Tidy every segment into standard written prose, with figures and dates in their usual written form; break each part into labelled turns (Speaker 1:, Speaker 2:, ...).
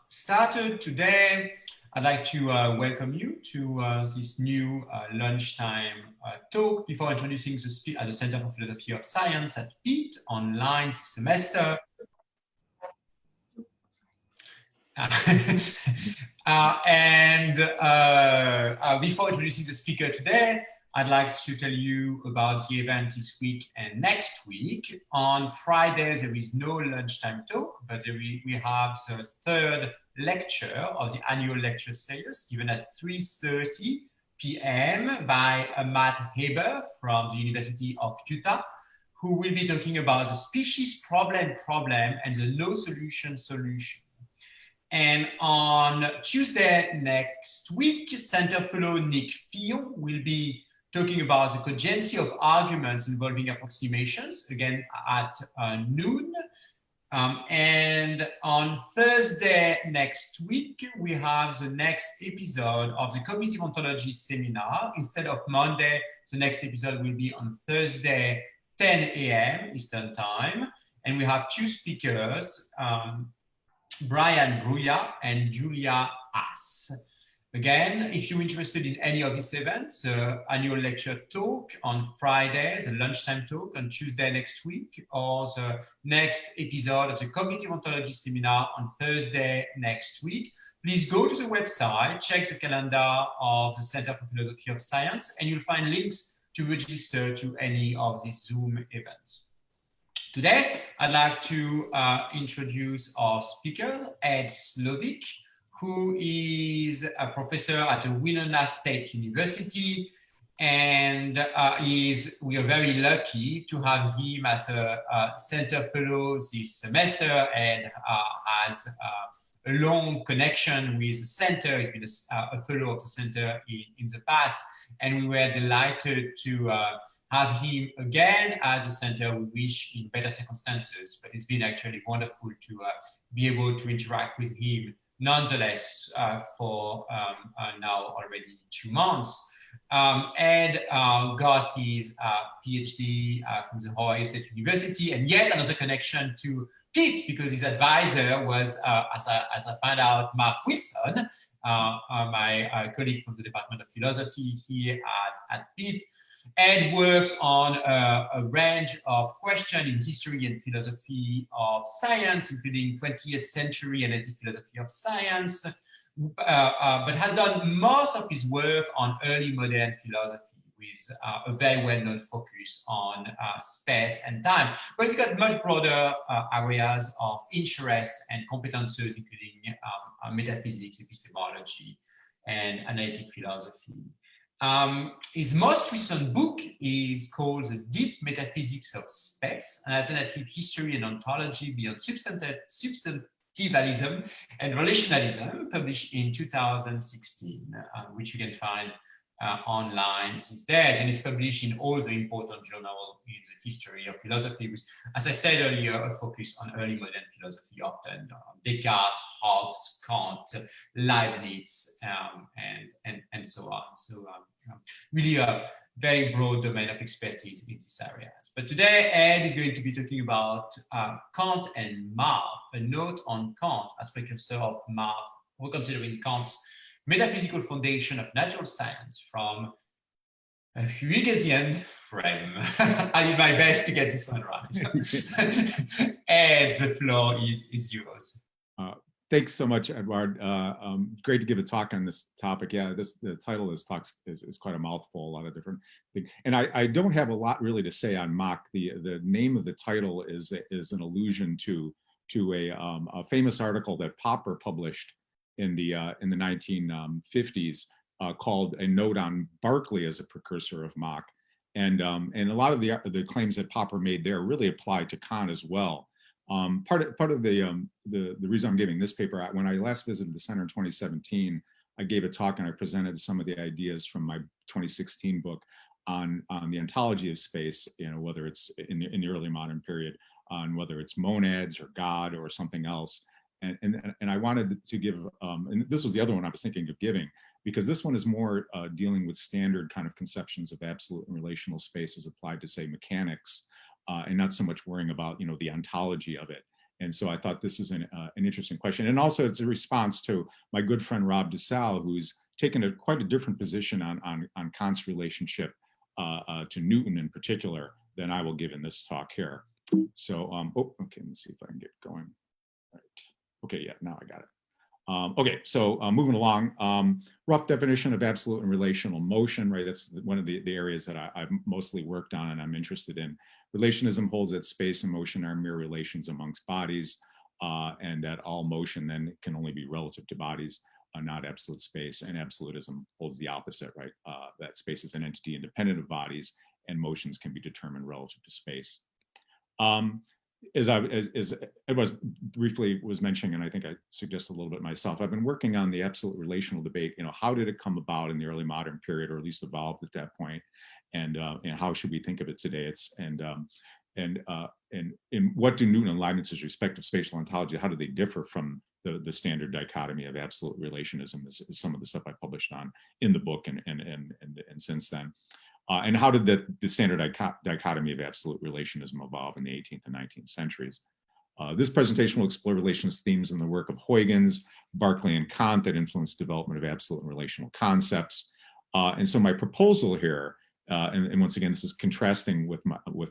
Speaker 1: Started today. I'd like to welcome you to this new lunchtime talk before introducing the speaker at the Center for Philosophy of Science at Pitt online this semester. Before introducing the speaker today, I'd like to tell you about the events this week and next week. On Friday, there is no lunchtime talk, but we have the third lecture of the annual lecture series given at 3:30 p.m. by Matt Haber from the University of Utah, who will be talking about the species problem and the no solution. And on Tuesday next week, Center Fellow Nick Fion will be talking about the cogency of arguments involving approximations, again at noon. And on Thursday next week, we have the next episode of the Cognitive Ontology seminar. Instead of Monday, the next episode will be on Thursday, 10 a.m. Eastern Time. And we have two speakers, Brian Bruya and Julia Ass. Again, if you're interested in any of these events, annual lecture talk on Friday, the lunchtime talk on Tuesday next week, or the next episode of the Cognitive Ontology seminar on Thursday next week, please go to the website, check the calendar of the Center for Philosophy of Science, and you'll find links to register to any of these Zoom events. Today, I'd like to introduce our speaker, Ed Slowik, who is a professor at the Winona State University. And we are very lucky to have him as a center fellow this semester, and has a long connection with the center. He's been a fellow of the center in the past. And we were delighted to have him again at the center. We wish in better circumstances, but it's been actually wonderful to be able to interact with him nonetheless for now already 2 months. Ed got his PhD from the Ohio State University, and yet another connection to Pitt, because his advisor was, as I found out, Mark Wilson, my colleague from the Department of Philosophy here at Pitt. Ed works on a range of questions in history and philosophy of science, including 20th century analytic philosophy of science, but has done most of his work on early modern philosophy with a very well-known focus on space and time. But he's got much broader areas of interest and competences, including metaphysics, epistemology, and analytic philosophy. His most recent book is called The Deep Metaphysics of Space, an alternative history and ontology beyond substantivalism and relationalism, published in 2016, which you can find online these days, and is published in all the important journals in the history of philosophy, with, as I said earlier, a focus on early modern philosophy, often Descartes, Hobbes, Kant, Leibniz, and so on. So really a very broad domain of expertise in these areas. But today, Ed is going to be talking about Kant and Marx, a note on Kant as precursor of Marx, we're considering Kant's metaphysical foundation of natural science from a Huyghesian frame. I did my best to get this one right. And the floor is yours.
Speaker 2: Thanks so much, Edouard. Great to give a talk on this topic. Yeah, the title of this talk is quite a mouthful, a lot of different things. And I don't have a lot really to say on Mach. The name of the title is an allusion to a famous article that Popper published in the 1950s called A Note on Berkeley as a precursor of Mach. And a lot of the claims that Popper made there really apply to Kant as well. Part of the reason I'm giving this paper, when I last visited the center in 2017, I gave a talk and I presented some of the ideas from my 2016 book on the ontology of space, whether it's in the early modern period, on whether it's monads or God or something else. And I wanted to give, and this was the other one I was thinking of giving, because this one is more dealing with standard kind of conceptions of absolute and relational space as applied to, say, mechanics, and not so much worrying about, the ontology of it. And so I thought this is an interesting question. And also it's a response to my good friend Rob DeSalle, who's taken quite a different position on Kant's relationship to Newton in particular than I will give in this talk here. So, oh, okay, let's see if I can get going. All right. Okay, yeah, now I got it. Okay, so moving along, rough definition of absolute and relational motion, right? That's one of the areas that I've mostly worked on and I'm interested in. Relationism holds that space and motion are mere relations amongst bodies, and that all motion then can only be relative to bodies, not absolute space. And absolutism holds the opposite, right? That space is an entity independent of bodies and motions can be determined relative to space. As I was briefly was mentioning, and I think I suggested a little bit myself, I've been working on the absolute relational debate. You know, how did it come about in the early modern period, or at least evolved at that point, and how should we think of it today? And what do Newton and Leibniz's respective spatial ontology, how do they differ from the standard dichotomy of absolute relationism? Is some of the stuff I published on in the book and since then. And how did the standard dichotomy of absolute relationism evolve in the 18th and 19th centuries? This presentation will explore relationist themes in the work of Huygens, Berkeley, and Kant that influenced development of absolute and relational concepts. And so my proposal here, and once again, this is contrasting with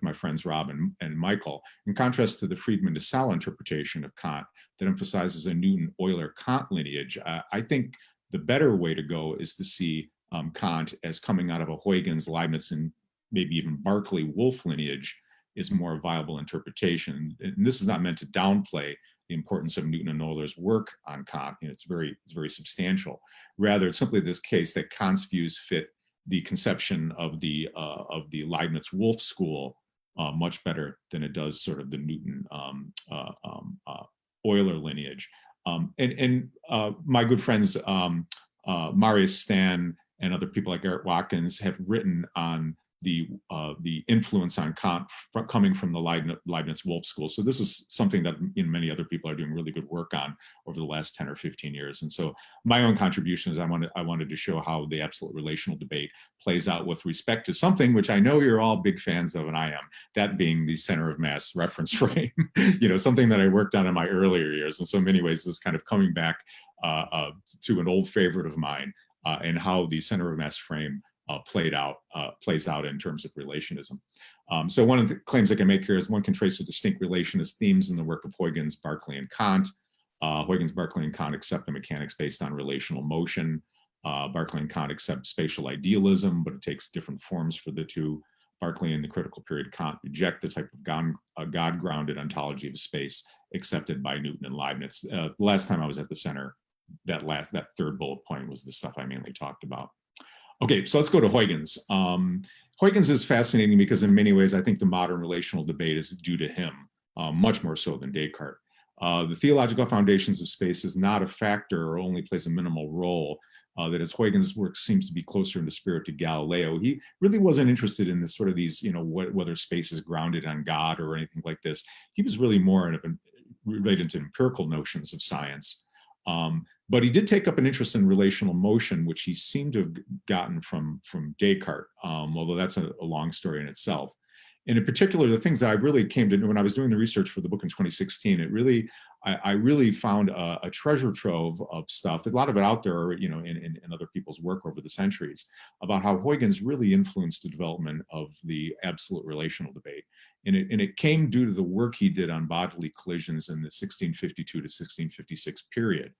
Speaker 2: my friends Rob and Michael, in contrast to the Friedman-DeSalle interpretation of Kant that emphasizes a Newton-Euler-Kant lineage, I think the better way to go is to see Kant as coming out of a Huygens, Leibniz, and maybe even Berkeley-Wolff lineage is more viable interpretation. And this is not meant to downplay the importance of Newton and Euler's work on Kant. You know, it's very substantial. Rather, it's simply this case that Kant's views fit the conception of the Leibniz-Wolff school much better than it does sort of the Newton Euler lineage. My good friends Marius Stan and other people like Eric Watkins have written on the influence on Kant coming from the Leibniz-Wolff school. So this is something that many other people are doing really good work on over the last 10 or 15 years. And so my own contribution is I wanted to show how the absolute relational debate plays out with respect to something which I know you're all big fans of, and I am, that being the center of mass reference frame, something that I worked on in my earlier years. And so in many ways, this is kind of coming back to an old favorite of mine, and how the center of mass frame plays out in terms of relationism. So one of the claims I can make here is one can trace the distinct relationist themes in the work of Huygens, Berkeley, and Kant. Huygens, Berkeley, and Kant accept the mechanics based on relational motion. Berkeley and Kant accept spatial idealism, but it takes different forms for the two. Berkeley in the critical period, Kant reject the type of God-grounded ontology of space accepted by Newton and Leibniz. The last time I was at the center, that third bullet point was the stuff I mainly talked about. Okay, so let's go to Huygens. Huygens is fascinating because in many ways, I think the modern relational debate is due to him, much more so than Descartes. The theological foundations of space is not a factor or only plays a minimal role. That as Huygens' work seems to be closer in the spirit to Galileo, he really wasn't interested in this sort of these, whether space is grounded on God or anything like this. He was really more related to empirical notions of science. But he did take up an interest in relational motion, which he seemed to have gotten from Descartes, although that's a long story in itself. And in particular, the things that I really came to know when I was doing the research for the book in 2016, I really found a treasure trove of stuff, a lot of it out there, in other people's work over the centuries, about how Huygens really influenced the development of the absolute relational debate. And it came due to the work he did on bodily collisions in the 1652 to 1656 period.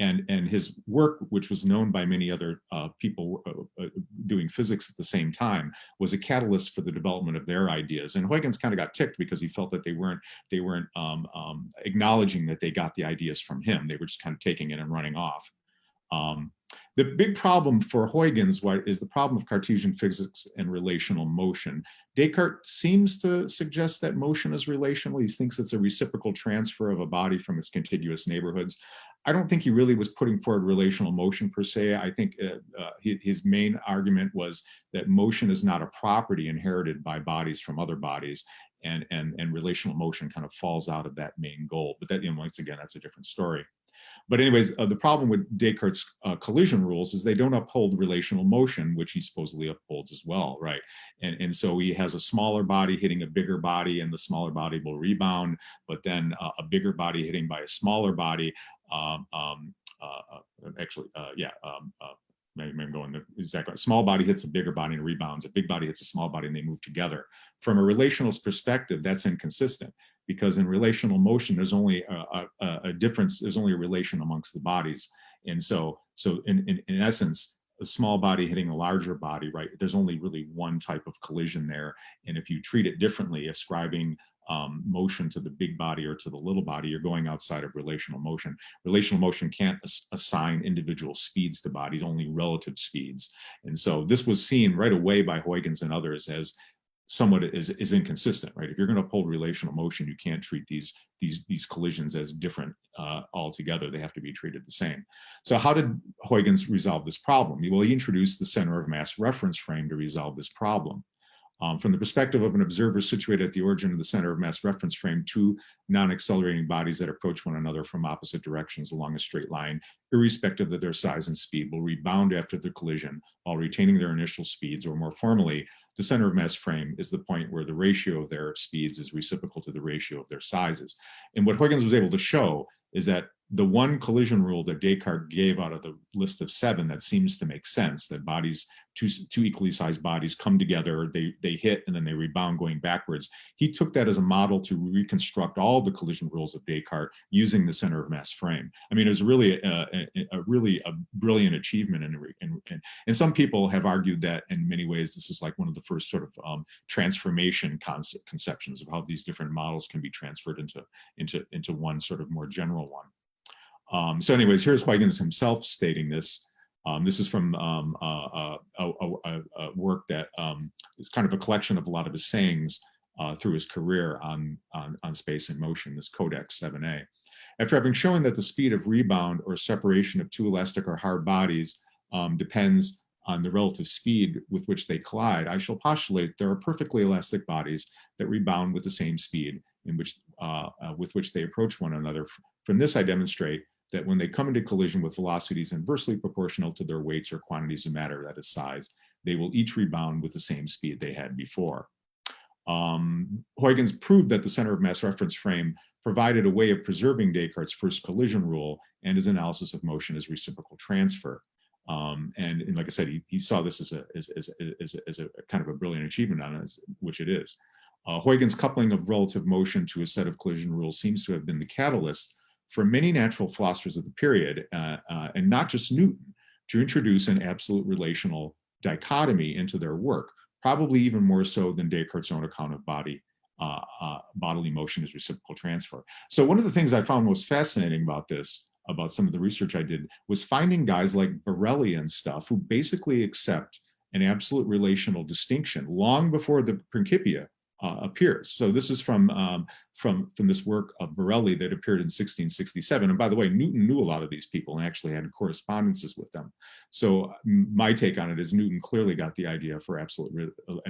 Speaker 2: And his work, which was known by many other people doing physics at the same time, was a catalyst for the development of their ideas. And Huygens kind of got ticked because he felt that they weren't acknowledging that they got the ideas from him. They were just kind of taking it and running off. The big problem for Huygens is the problem of Cartesian physics and relational motion. Descartes seems to suggest that motion is relational. He thinks it's a reciprocal transfer of a body from its contiguous neighborhoods. I don't think he really was putting forward relational motion per se. I think his main argument was that motion is not a property inherited by bodies from other bodies, and relational motion kind of falls out of that main goal. But that, once again, that's a different story. But anyways, the problem with Descartes' collision rules is they don't uphold relational motion, which he supposedly upholds as well, right? And so he has a smaller body hitting a bigger body, and the smaller body will rebound, but then a bigger body hitting by a smaller body, maybe I'm going the exact right. Small body hits a bigger body and rebounds. A big body hits a small body and they move together. From a relational perspective, that's inconsistent, because in relational motion, there's only a difference. There's only a relation amongst the bodies. And so in essence, a small body hitting a larger body, right? There's only really one type of collision there. And if you treat it differently, ascribing motion to the big body or to the little body, you're going outside of relational motion. Relational motion can't assign individual speeds to bodies, only relative speeds. And so this was seen right away by Huygens and others as somewhat is inconsistent, right? If you're going to uphold relational motion, you can't treat these collisions as different altogether. They have to be treated the same. So how did Huygens resolve this problem? Well, he introduced the center of mass reference frame to resolve this problem. From the perspective of an observer situated at the origin of the center of mass reference frame, two non-accelerating bodies that approach one another from opposite directions along a straight line, irrespective of their size and speed, will rebound after the collision while retaining their initial speeds, or more formally, the center of mass frame is the point where the ratio of their speeds is reciprocal to the ratio of their sizes. And what Huygens was able to show is that the one collision rule that Descartes gave out of the list of 7 that seems to make sense, that bodies, two equally sized bodies come together, they hit, and then they rebound going backwards. He took that as a model to reconstruct all the collision rules of Descartes using the center of mass frame. I mean, it was really a brilliant achievement. And some people have argued that in many ways, this is like one of the first sort of transformation conceptions of how these different models can be transferred into one sort of more general one. So anyways, here's Huygens himself stating this. This is from a work that is kind of a collection of a lot of his sayings through his career on space and motion, this Codex 7a. After having shown that the speed of rebound or separation of two elastic or hard bodies depends on the relative speed with which they collide, I shall postulate there are perfectly elastic bodies that rebound with the same speed with which they approach one another. From this, I demonstrate that when they come into collision with velocities inversely proportional to their weights or quantities of matter, that is size, they will each rebound with the same speed they had before. Huygens proved that the center of mass reference frame provided a way of preserving Descartes' first collision rule and his analysis of motion as reciprocal transfer. And like I said, he saw this as a kind of a brilliant achievement on it, which it is. Huygens' coupling of relative motion to a set of collision rules seems to have been the catalyst for many natural philosophers of the period, and not just Newton, to introduce an absolute relational dichotomy into their work, probably even more so than Descartes' own account of bodily motion as reciprocal transfer. So one of the things I found most fascinating about this, about some of the research I did, was finding guys like Borelli and stuff who basically accept an absolute relational distinction long before the Principia appears. So this is from this work of Borelli that appeared in 1667. And by the way, Newton knew a lot of these people and actually had correspondences with them. So my take on it is Newton clearly got the idea for an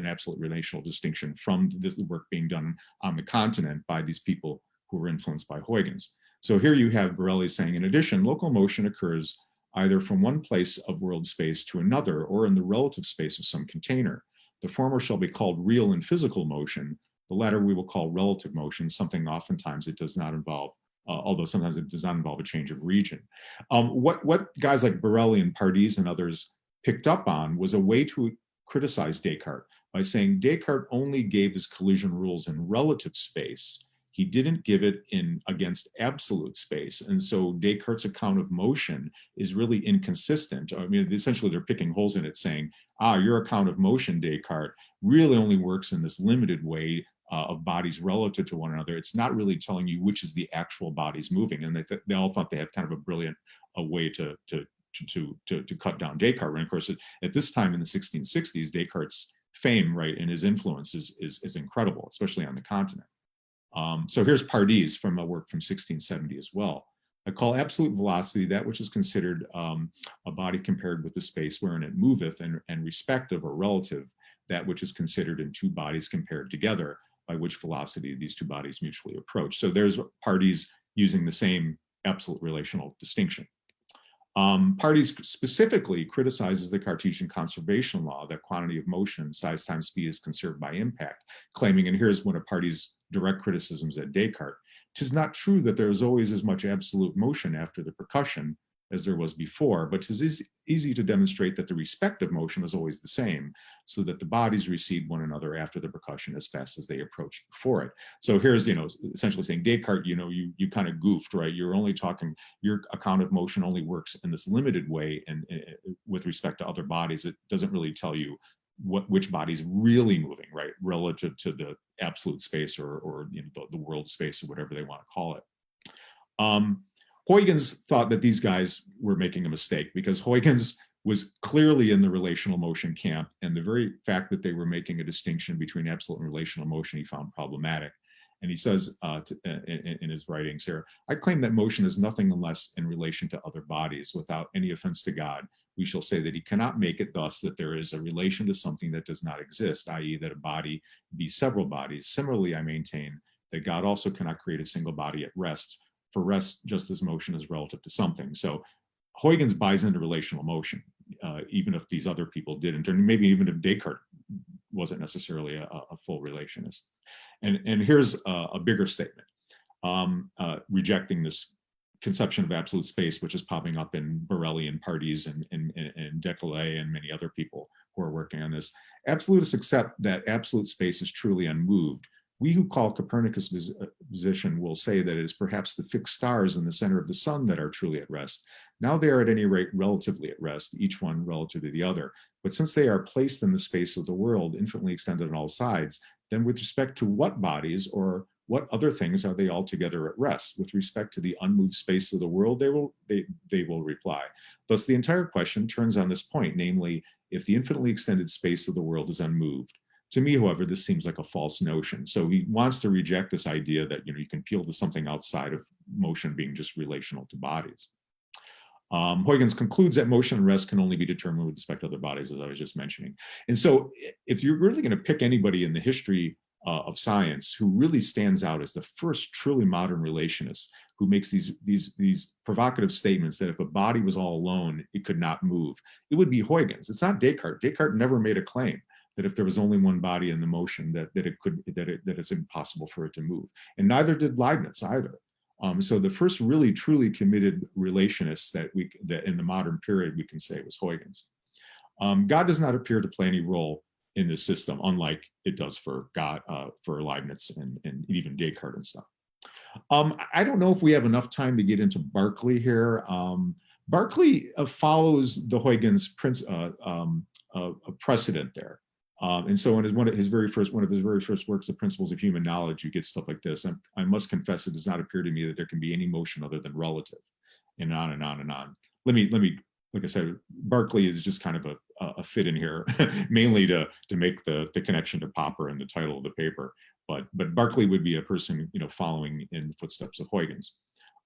Speaker 2: absolute relational distinction from this work being done on the continent by these people who were influenced by Huygens. So here you have Borelli saying, in addition, local motion occurs either from one place of world space to another or in the relative space of some container. The former shall be called real and physical motion. The latter we will call relative motion, something oftentimes it does not involve, although sometimes it does not involve a change of region. What guys like Borelli and Pardis and others picked up on was a way to criticize Descartes by saying Descartes only gave his collision rules in relative space. He didn't give it in against absolute space. And so Descartes' account of motion is really inconsistent. I mean, essentially they're picking holes in it saying, your account of motion, Descartes, really only works in this limited way of bodies relative to one another. It's not really telling you which is the actual bodies moving. And they all thought they had kind of a brilliant way to cut down Descartes. And of course, at this time in the 1660s, Descartes' fame, right, and his influence is incredible, especially on the continent. So here's Pardis from a work from 1670 as well. I call absolute velocity that which is considered a body compared with the space wherein it moveth, and respective or relative that which is considered in two bodies compared together, by which velocity these two bodies mutually approach. So there's Pardis using the same absolute relational distinction. Parties specifically criticizes the Cartesian conservation law that quantity of motion, size times speed, is conserved by impact, claiming, and here's one of Parties' direct criticisms at Descartes, "'Tis not true that there is always as much absolute motion after the percussion as there was before, but 'tis easy to demonstrate that the respective motion is always the same, so that the bodies recede one another after the percussion as fast as they approached before it." So here's, essentially saying, Descartes, you kind of goofed, right? You're only talking, your account of motion only works in this limited way, and with respect to other bodies, it doesn't really tell you which body's really moving, right, relative to the absolute space or the world space, or whatever they want to call it. Huygens thought that these guys were making a mistake, because Huygens was clearly in the relational motion camp, and the very fact that they were making a distinction between absolute and relational motion he found problematic. And he says in his writings here, "I claim that motion is nothing unless in relation to other bodies. Without any offense to God, we shall say that he cannot make it thus that there is a relation to something that does not exist, i.e. that a body be several bodies. Similarly, I maintain that God also cannot create a single body at rest, for rest just as motion is relative to something." So Huygens buys into relational motion, even if these other people didn't, and maybe even if Descartes wasn't necessarily a full relationist. And here's a bigger statement, rejecting this conception of absolute space, which is popping up in Borellian Parties and Decolet and many other people who are working on this. Absolutists accept that absolute space is truly unmoved. We who call Copernicus' position will say that it is perhaps the fixed stars in the center of the sun that are truly at rest. Now they are at any rate relatively at rest, each one relative to the other. But since they are placed in the space of the world, infinitely extended on all sides, then with respect to what bodies or what other things are they altogether at rest? With respect to the unmoved space of the world, they will reply. Thus the entire question turns on this point, namely, if the infinitely extended space of the world is unmoved. To me, however, this seems like a false notion. So he wants to reject this idea that you can appeal to something outside of motion being just relational to bodies. Huygens concludes that motion and rest can only be determined with respect to other bodies, as I was just mentioning. And so if you're really going to pick anybody in the history of science who really stands out as the first truly modern relationist, who makes these provocative statements that if a body was all alone, it could not move, it would be Huygens. It's not Descartes. Descartes never made a claim that if there was only one body in the motion, that it's impossible for it to move. And neither did Leibniz either. So the first really truly committed relationist that in the modern period we can say was Huygens. God does not appear to play any role in this system, unlike it does for Leibniz and even Descartes and stuff. I don't know if we have enough time to get into Berkeley here. Berkeley follows the Huygens precedent there. And so in one of his very first works, The Principles of Human Knowledge, you get stuff like this. I must confess, it does not appear to me that there can be any motion other than relative, and on and on and on. Let me, like I said, Berkeley is just kind of a fit in here, mainly to make the connection to Popper in the title of the paper. But Berkeley would be a person, following in the footsteps of Huygens.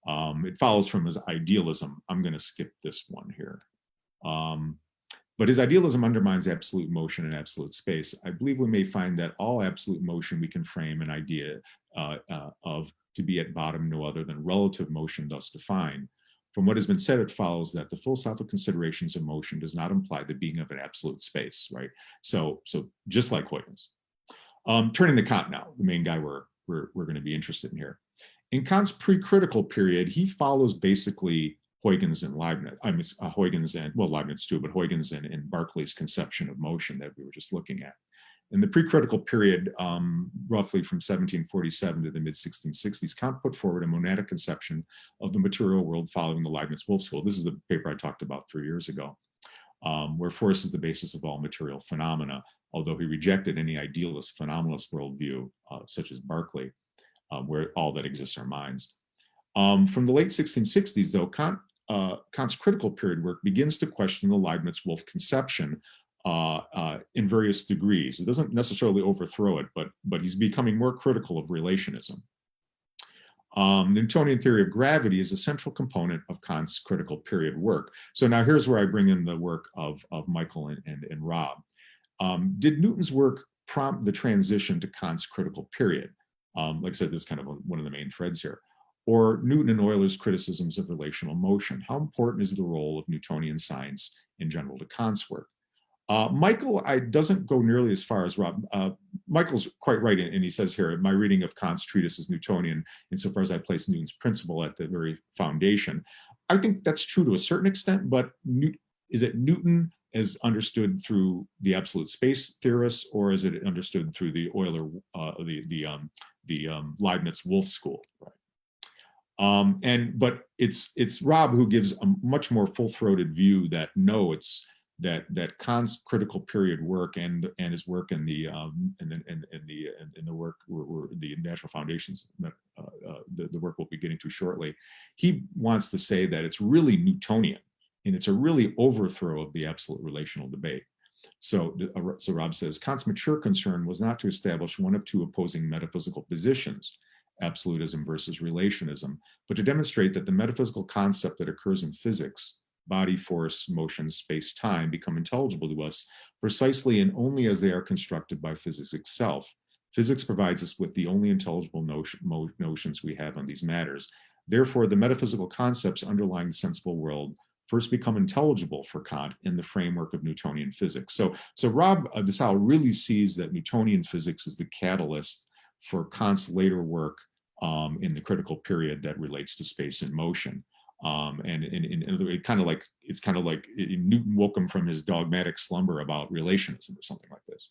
Speaker 2: It follows from his idealism. I'm going to skip this one here. But his idealism undermines absolute motion and absolute space. I believe we may find that all absolute motion we can frame an idea of to be at bottom no other than relative motion thus defined. From what has been said, it follows that the philosophical considerations of motion does not imply the being of an absolute space, right? So just like Huygens. Turning to Kant now, the main guy we're going to be interested in here. In Kant's pre-critical period, he follows basically Huygens and Leibniz, Huygens and, well, Leibniz too, but Huygens and Berkeley's conception of motion that we were just looking at. In the pre-critical period, roughly from 1747 to the mid-1660s, Kant put forward a monadic conception of the material world following the Leibniz-Wolff school. This is the paper I talked about 3 years ago, where force is the basis of all material phenomena, although he rejected any idealist, phenomenalist worldview, such as Berkeley, where all that exists are minds. From the late 1660s, though, Kant's critical period work begins to question the Leibniz-Wolff conception in various degrees. It doesn't necessarily overthrow it, but he's becoming more critical of relationism. The Newtonian theory of gravity is a central component of Kant's critical period work. So now here's where I bring in the work of Michael and Rob. Did Newton's work prompt the transition to Kant's critical period? Like I said, this is kind of one of the main threads here. or Newton and Euler's criticisms of relational motion. How important is the role of Newtonian science in general to Kant's work? Michael doesn't go nearly as far as Rob. Michael's quite right, and he says here, my reading of Kant's treatise is Newtonian insofar as I place Newton's principle at the very foundation. I think that's true to a certain extent, but is it Newton as understood through the absolute space theorists, or is it understood through the Euler, Leibniz-Wolff school? Right. But it's Rob who gives a much more full-throated view that no, it's that Kant's critical period work and his work in the work the natural foundations, the work we'll be getting to shortly, he wants to say that it's really Newtonian, and it's a really overthrow of the absolute relational debate. So Rob says Kant's mature concern was not to establish one of two opposing metaphysical positions, absolutism versus relationism, but to demonstrate that the metaphysical concept that occurs in physics, body, force, motion, space, time, become intelligible to us precisely and only as they are constructed by physics itself. Physics provides us with the only intelligible notions we have on these matters. Therefore, the metaphysical concepts underlying the sensible world first become intelligible for Kant in the framework of Newtonian physics. So Rob Dessau really sees that Newtonian physics is the catalyst for Kant's later work in the critical period that relates to space and motion. And it kind of like, it's kind of like Newton woke him from his dogmatic slumber about relationism or something like this.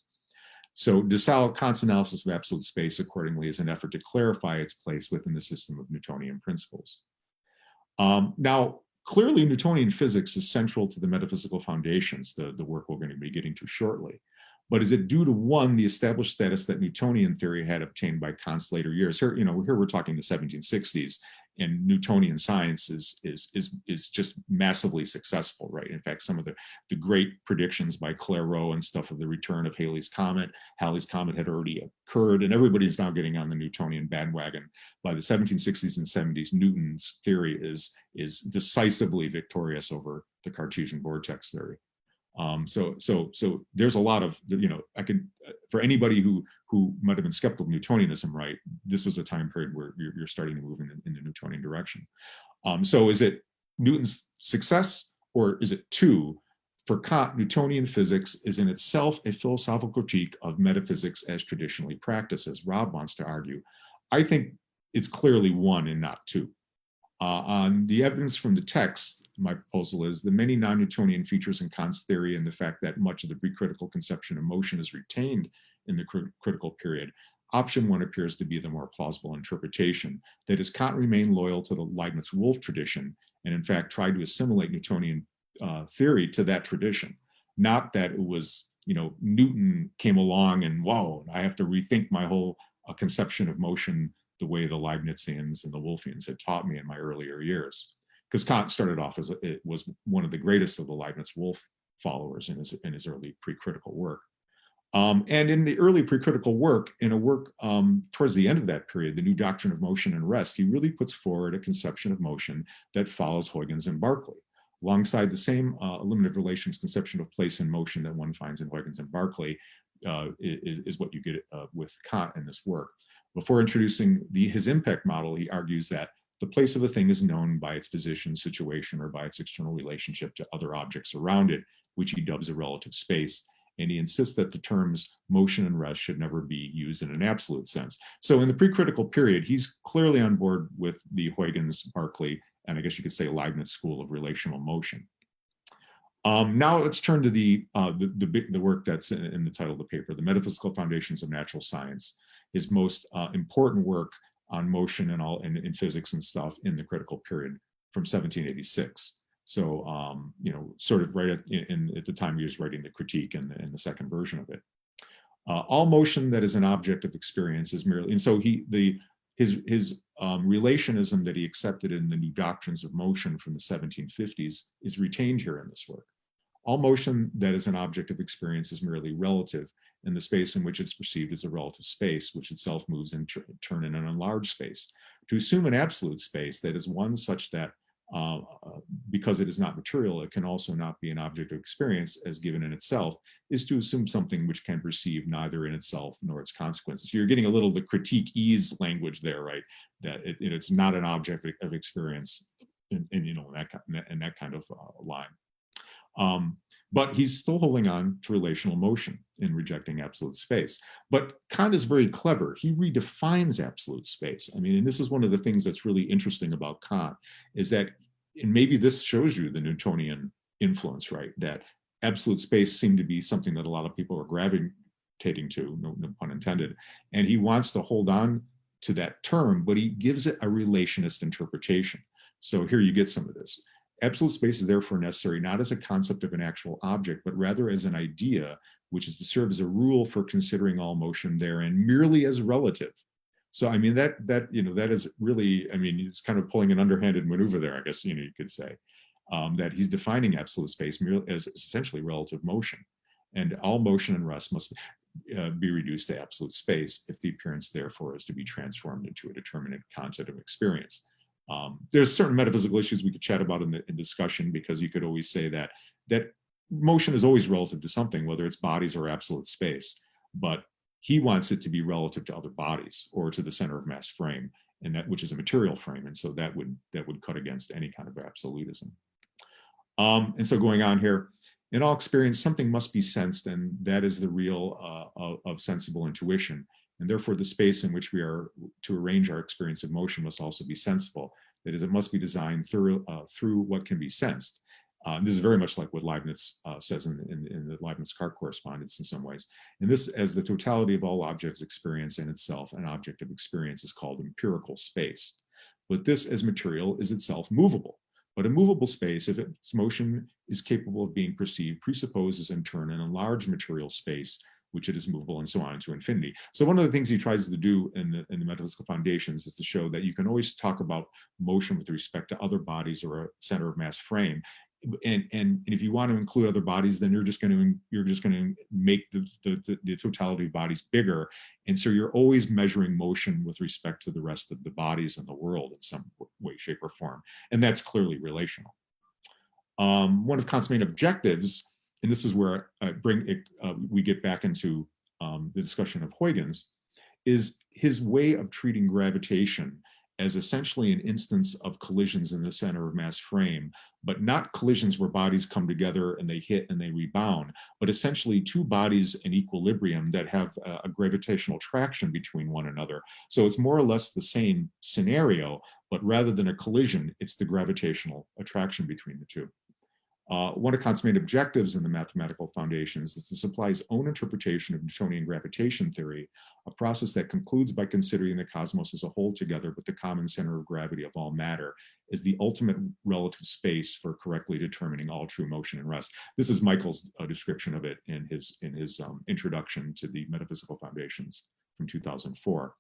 Speaker 2: So Dessau, Kant's analysis of absolute space accordingly is an effort to clarify its place within the system of Newtonian principles. Now, clearly Newtonian physics is central to the metaphysical foundations, the work we're going to be getting to shortly. But is it due to one, the established status that Newtonian theory had obtained by Kant's later years? Here we're talking the 1760s, and Newtonian science is just massively successful, right? In fact, some of the great predictions by Clairaut and stuff of the return of Halley's Comet had already occurred, and everybody's now getting on the Newtonian bandwagon. By the 1760s and 70s, Newton's theory is decisively victorious over the Cartesian vortex theory. So there's a lot of, for anybody who might have been skeptical of Newtonianism, right, this was a time period where you're starting to move in the Newtonian direction. So is it Newton's success, or is it two? For Kant, Newtonian physics is in itself a philosophical critique of metaphysics as traditionally practiced, as Rob wants to argue. I think it's clearly one and not two. On the evidence from the text, my proposal is the many non-Newtonian features in Kant's theory and the fact that much of the pre-critical conception of motion is retained in the critical period. Option one appears to be the more plausible interpretation. That is, Kant remained loyal to the Leibniz-Wolff tradition and in fact tried to assimilate Newtonian theory to that tradition. Not that it was, Newton came along and, whoa, I have to rethink my whole conception of motion the way the Leibnizians and the Wolffians had taught me in my earlier years. Because Kant started off as it was one of the greatest of the Leibniz-Wolff followers in his early pre-critical work. And in the early pre-critical work, in a work towards the end of that period, The New Doctrine of Motion and Rest, he really puts forward a conception of motion that follows Huygens and Berkeley. Alongside the same limited relations conception of place and motion that one finds in Huygens and Berkeley is what you get with Kant in this work. Before introducing his impact model, he argues that the place of a thing is known by its position, situation, or by its external relationship to other objects around it, which he dubs a relative space. And he insists that the terms motion and rest should never be used in an absolute sense. So in the pre-critical period, he's clearly on board with the Huygens, Berkeley, and I guess you could say Leibniz school of relational motion. Now let's turn to the work that's in the title of the paper, The Metaphysical Foundations of Natural Science, his most important work on motion and in physics and stuff in the critical period from 1786. So, sort of right at the time he was writing the critique and the second version of it. All motion that is an object of experience is merely, and so his relationism that he accepted in the New Doctrines of Motion from the 1750s is retained here in this work. All motion that is an object of experience is merely relative, and the space in which it's perceived is a relative space, which itself moves in turn in an enlarged space. To assume an absolute space that is one such that because it is not material, it can also not be an object of experience as given in itself, is to assume something which can perceive neither in itself nor its consequences. So you're getting a little the critique ease language there, right? That it's not an object of experience, in that kind of line. But he's still holding on to relational motion in rejecting absolute space. But Kant is very clever. He redefines absolute space. I mean, and this is one of the things that's really interesting about Kant, is that, and maybe this shows you the Newtonian influence, right? That absolute space seemed to be something that a lot of people are gravitating to, no pun intended. And he wants to hold on to that term, but he gives it a relationist interpretation. So here you get some of this. Absolute space is therefore necessary not as a concept of an actual object, but rather as an idea, which is to serve as a rule for considering all motion therein merely as relative. So I mean that is really, I mean, it's kind of pulling an underhanded maneuver there, I guess, you could say, that he's defining absolute space merely as essentially relative motion, and all motion and rest must be reduced to absolute space if the appearance therefore is to be transformed into a determinate concept of experience. There's certain metaphysical issues we could chat about in discussion, because you could always say that motion is always relative to something, whether it's bodies or absolute space. But he wants it to be relative to other bodies or to the center of mass frame, and that which is a material frame, and so that would cut against any kind of absolutism. And so going on here, in all experience, something must be sensed, and that is the real of sensible intuition. And therefore, the space in which we are to arrange our experience of motion must also be sensible. That is, it must be designed through what can be sensed. This is very much like what Leibniz says in the Leibniz-Clark correspondence in some ways. And this, as the totality of all objects experience in itself, an object of experience is called empirical space. But this, as material, is itself movable. But a movable space, if its motion is capable of being perceived, presupposes in turn an enlarged material space, which it is movable, and so on to infinity. So one of the things he tries to do in the metaphysical foundations is to show that you can always talk about motion with respect to other bodies or a center of mass frame. And if you want to include other bodies, then you're just going to make the totality of bodies bigger. And so you're always measuring motion with respect to the rest of the bodies in the world in some way, shape, or form. And that's clearly relational. One of Kant's main objectives, and this is where we get back into the discussion of Huygens, is his way of treating gravitation as essentially an instance of collisions in the center of mass frame, but not collisions where bodies come together and they hit and they rebound, but essentially two bodies in equilibrium that have a gravitational traction between one another. So it's more or less the same scenario, but rather than a collision, it's the gravitational attraction between the two. One of Kant's main objectives in the mathematical foundations is to supply his own interpretation of Newtonian gravitation theory, a process that concludes by considering the cosmos as a whole together with the common center of gravity of all matter as the ultimate relative space for correctly determining all true motion and rest. This is Michael's description of it in his introduction to the metaphysical foundations from 2004.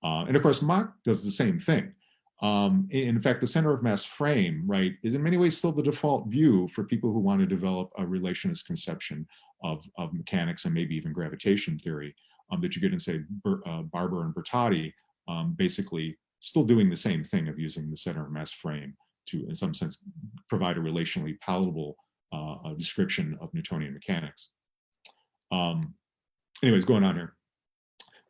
Speaker 2: And of course, Mach does the same thing. In fact, the center of mass frame, right, is in many ways still the default view for people who want to develop a relationist conception of mechanics and maybe even gravitation theory that you get in, say, Barber and Bertotti, basically still doing the same thing of using the center of mass frame to, in some sense, provide a relationally palatable description of Newtonian mechanics. Anyways, going on here.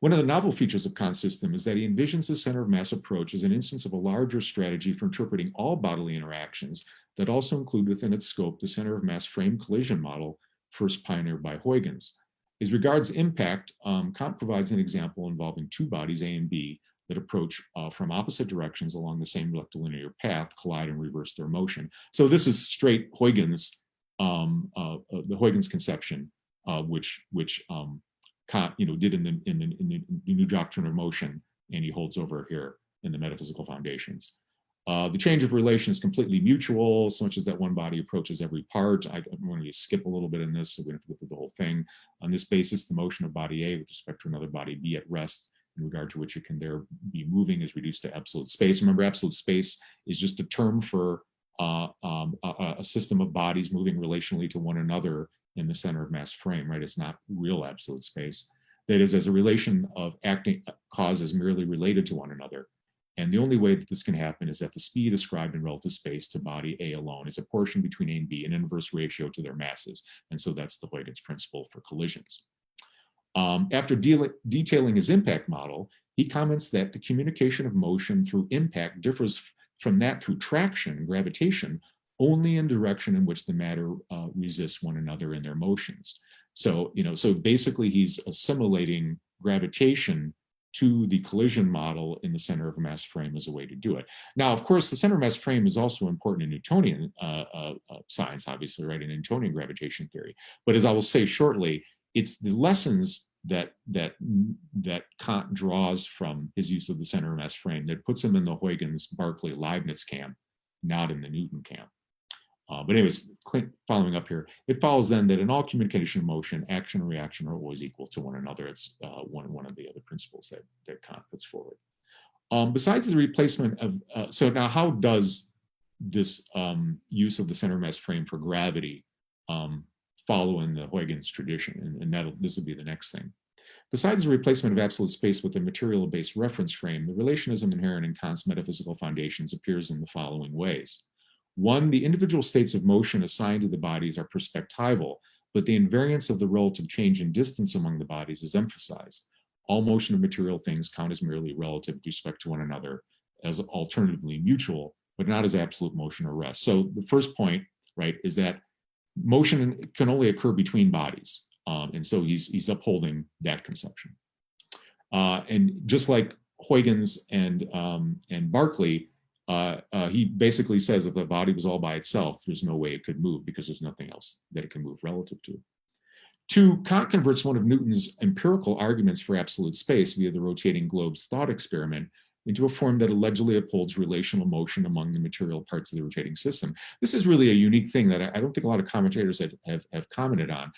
Speaker 2: One of the novel features of Kant's system is that he envisions the center of mass approach as an instance of a larger strategy for interpreting all bodily interactions that also include within its scope the center of mass frame collision model, first pioneered by Huygens. As regards impact, Kant provides an example involving two bodies, A and B, that approach from opposite directions along the same rectilinear path, collide and reverse their motion. So this is straight Huygens, the Huygens conception, which Kant, did in the New Doctrine of Motion, and he holds over here in the Metaphysical Foundations. The change of relation is completely mutual, so much as that one body approaches every part. I'm going to skip a little bit in this, so we don't have to go through the whole thing. On this basis, the motion of body A with respect to another body B at rest, in regard to which it can there be moving, is reduced to absolute space. Remember, absolute space is just a term for a system of bodies moving relationally to one another in the center of mass frame, right? It's not real absolute space. That is, as a relation of acting causes merely related to one another. And the only way that this can happen is that the speed ascribed in relative space to body A alone is a portion between A and B in inverse ratio to their masses. And so that's the Huygens principle for collisions. After detailing his impact model, he comments that the communication of motion through impact differs from that through traction, gravitation, only in direction in which the matter resists one another in their motions. So, so basically he's assimilating gravitation to the collision model in the center of mass frame as a way to do it. Now, of course, the center of mass frame is also important in Newtonian science, obviously, right, in Newtonian gravitation theory. But as I will say shortly, it's the lessons that Kant draws from his use of the center of mass frame that puts him in the Huygens, Berkeley, Leibniz camp, not in the Newton camp. But anyways, following up here, it follows then that in all communication of motion, action and reaction are always equal to one another. It's one of the other principles that Kant puts forward. Besides the replacement of, so now how does this use of the center of mass frame for gravity follow in the Huygens tradition? And this will be the next thing. Besides the replacement of absolute space with a material-based reference frame, the relationism inherent in Kant's metaphysical foundations appears in the following ways. One, the individual states of motion assigned to the bodies are perspectival, but the invariance of the relative change in distance among the bodies is emphasized. All motion of material things count as merely relative with respect to one another, as alternatively mutual, but not as absolute motion or rest. So the first point, right, is that motion can only occur between bodies. And so he's upholding that conception. And just like Huygens and Berkeley, he basically says if the body was all by itself, there's no way it could move because there's nothing else that it can move relative to. Two, Kant converts one of Newton's empirical arguments for absolute space via the rotating globe's thought experiment into a form that allegedly upholds relational motion among the material parts of the rotating system. This is really a unique thing that I don't think a lot of commentators have commented on.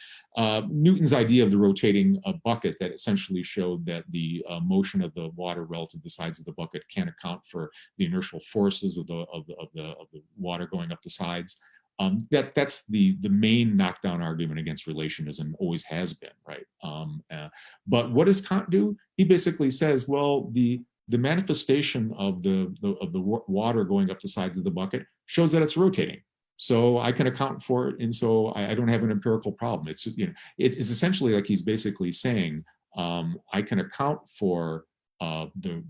Speaker 2: Newton's idea of the rotating bucket that essentially showed that the motion of the water relative to the sides of the bucket can't account for the inertial forces of the water going up the sides. That's the main knockdown argument against relationism, always has been, right? But what does Kant do? He basically says, well, the manifestation of the water going up the sides of the bucket shows that it's rotating. So I can account for it, and so I don't have an empirical problem. It's just, it's essentially like he's basically saying I can account for the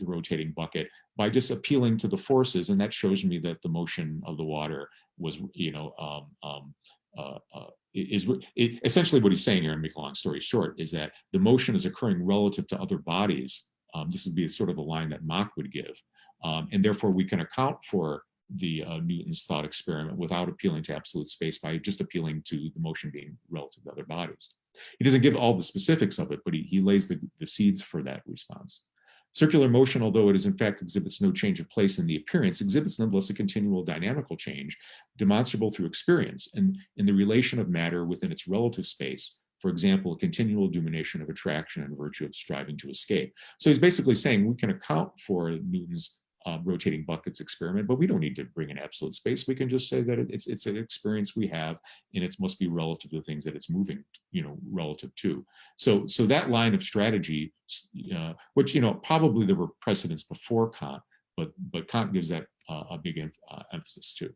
Speaker 2: rotating bucket by just appealing to the forces, and that shows me that the motion of the water was essentially what he's saying here, and make a long story short, is that the motion is occurring relative to other bodies. This would be sort of the line that Mach would give, and therefore we can account for the Newton's thought experiment without appealing to absolute space by just appealing to the motion being relative to other bodies. He doesn't give all the specifics of it, but he lays the seeds for that response. Circular motion, although it is in fact exhibits no change of place in the appearance, exhibits nonetheless a continual dynamical change demonstrable through experience and in the relation of matter within its relative space. For example, a continual domination of attraction in virtue of striving to escape. So he's basically saying we can account for Newton's rotating buckets experiment, but we don't need to bring in absolute space. We can just say that it's an experience we have, and it must be relative to the things that it's moving, relative to. So that line of strategy, which probably there were precedents before Kant, but Kant gives that a big emphasis too.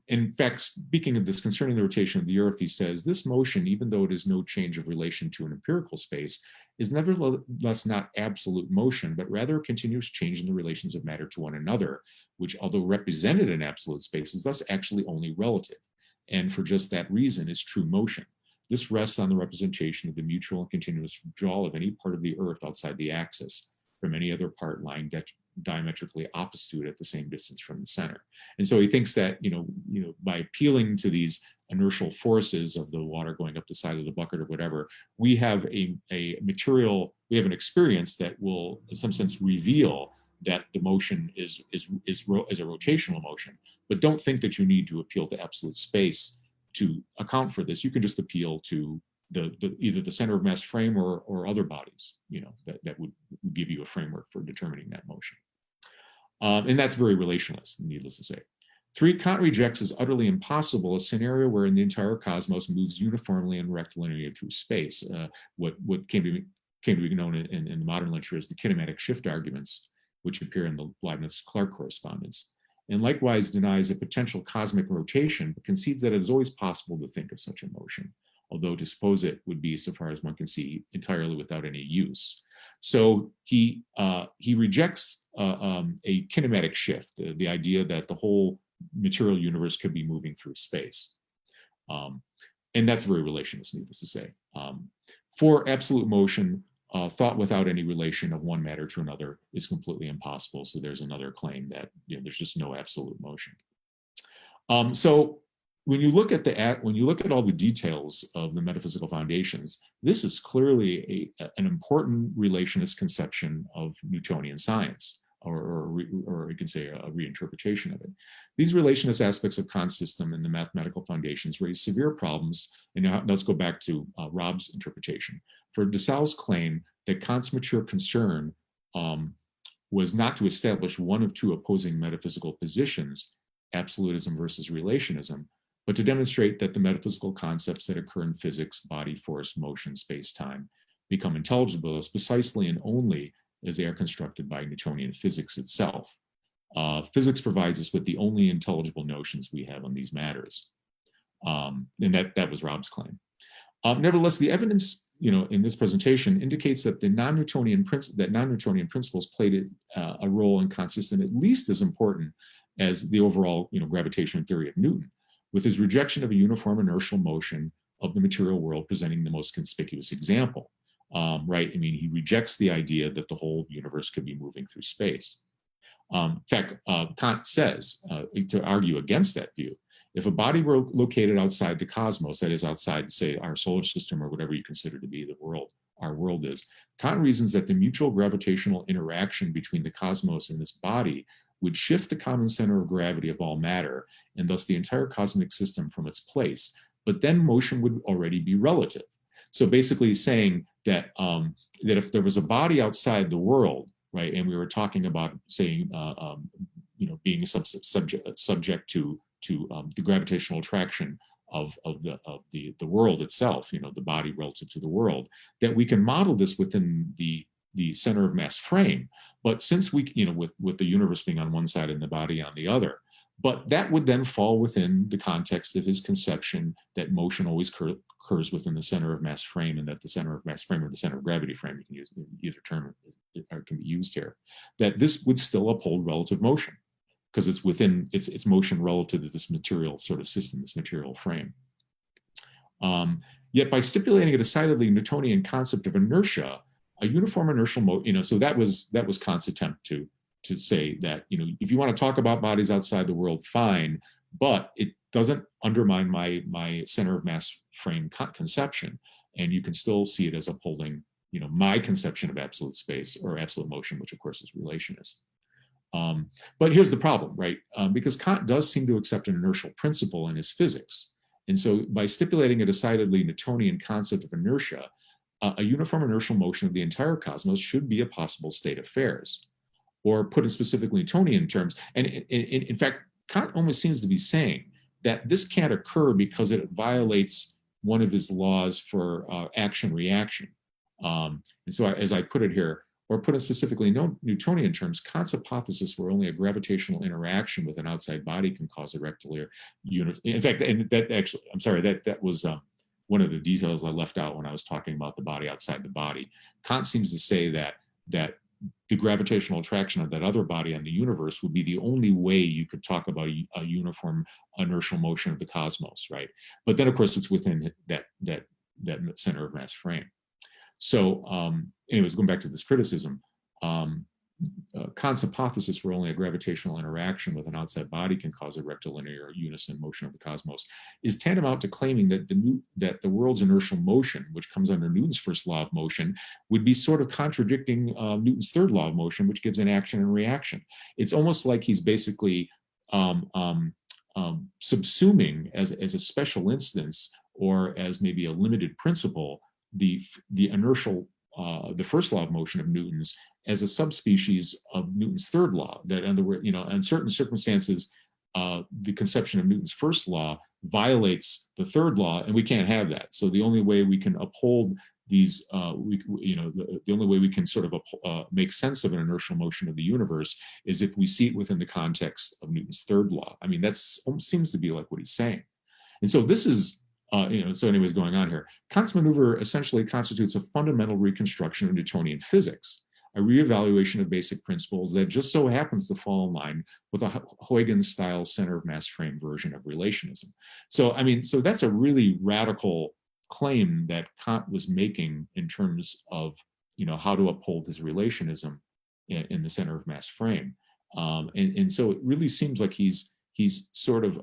Speaker 2: In fact, speaking of this concerning the rotation of the Earth, he says, this motion, even though it is no change of relation to an empirical space, is nevertheless not absolute motion, but rather a continuous change in the relations of matter to one another, which, although represented in absolute space, is thus actually only relative, and for just that reason is true motion. This rests on the representation of the mutual and continuous withdrawal of any part of the Earth outside the axis from any other part lying diametrically opposite at the same distance from the center. And so he thinks that, by appealing to these inertial forces of the water going up the side of the bucket or whatever, we have an experience that will, in some sense, reveal that the motion is a rotational motion. But don't think that you need to appeal to absolute space to account for this. You can just appeal to either the center of mass frame or other bodies, that would give you a framework for determining that motion. And that's very relationalist, needless to say. 3, Kant rejects as utterly impossible a scenario wherein the entire cosmos moves uniformly and rectilinearly through space. What came came to be known in the modern literature as the kinematic shift arguments, which appear in the Leibniz-Clark correspondence, and likewise denies a potential cosmic rotation, but concedes that it is always possible to think of such a motion, although to suppose it would be, so far as one can see, entirely without any use. So he rejects a kinematic shift, the idea that the whole material universe could be moving through space. And that's very relationist, needless to say. For absolute motion, thought without any relation of one matter to another is completely impossible. So there's another claim that there's just no absolute motion. So when you look at all the details of the metaphysical foundations, this is clearly an important relationist conception of Newtonian science, or you can say a reinterpretation of it. These relationist aspects of Kant's system and the mathematical foundations raise severe problems. And now let's go back to Rob's interpretation. For de Saulles' claim that Kant's mature concern was not to establish one of two opposing metaphysical positions, absolutism versus relationism, but to demonstrate that the metaphysical concepts that occur in physics, body, force, motion, space-time, become intelligible as precisely and only as they are constructed by Newtonian physics itself. Physics provides us with the only intelligible notions we have on these matters. And that was Rob's claim. Nevertheless, the evidence, in this presentation indicates that the non-Newtonian principles played a role in Kant's system at least as important as the overall, gravitational theory of Newton, with his rejection of a uniform inertial motion of the material world presenting the most conspicuous example. Right? I mean, he rejects the idea that the whole universe could be moving through space. In fact, Kant says, to argue against that view, if a body were located outside the cosmos, that is outside, say, our solar system or whatever you consider to be the world, our world is, Kant reasons that the mutual gravitational interaction between the cosmos and this body would shift the common center of gravity of all matter, and thus the entire cosmic system from its place. But then motion would already be relative. So basically saying that that if there was a body outside the world, right, and we were talking about saying, being subject to the gravitational attraction of the world itself, the body relative to the world, that we can model this within the center of mass frame. But since we, with the universe being on one side and the body on the other, but that would then fall within the context of his conception that motion always occurs within the center of mass frame, and that the center of mass frame or the center of gravity frame, you can use either term or can be used here, that this would still uphold relative motion because it's within its motion relative to this material sort of system, this material frame. Yet by stipulating a decidedly Newtonian concept of inertia, a uniform inertial motion, so that was Kant's attempt to say that, if you want to talk about bodies outside the world, fine, but it doesn't undermine my center of mass frame conception, and you can still see it as upholding, my conception of absolute space or absolute motion, which of course is relationist. But here's the problem, right? Because Kant does seem to accept an inertial principle in his physics, and so by stipulating a decidedly Newtonian concept of inertia, a uniform inertial motion of the entire cosmos should be a possible state of affairs. Or put in specifically Newtonian terms, and in fact, Kant almost seems to be saying that this can't occur because it violates one of his laws for action-reaction. And so as I put it here, or put it specifically Newtonian terms, Kant's hypothesis where only a gravitational interaction with an outside body can cause a rectilinear unit. In fact, and that actually, I'm sorry, that was one of the details I left out when I was talking about the body outside the body. Kant seems to say that the gravitational attraction of that other body on the universe would be the only way you could talk about a uniform inertial motion of the cosmos, right? But then, of course, it's within that center of mass frame. So, anyways, going back to this criticism, Kant's hypothesis where only a gravitational interaction with an outside body can cause a rectilinear unison motion of the cosmos is tantamount to claiming that the world's inertial motion, which comes under Newton's first law of motion, would be sort of contradicting Newton's third law of motion, which gives an action and reaction. It's almost like he's basically subsuming as a special instance or as maybe a limited principle the inertial, the first law of motion of Newton's as a subspecies of Newton's third law, that in other words, in certain circumstances, the conception of Newton's first law violates the third law, and we can't have that. So the only way we can uphold these, the only way we can sort of make sense of an inertial motion of the universe is if we see it within the context of Newton's third law. I mean, that seems to be like what he's saying. And so this is, so anyways, going on here, Kant's maneuver essentially constitutes a fundamental reconstruction of Newtonian physics, a reevaluation of basic principles that just so happens to fall in line with a Huygens-style center of mass frame version of relationism. So, I mean, so that's a really radical claim that Kant was making in terms of, how to uphold his relationism in the center of mass frame. And so it really seems like he's sort of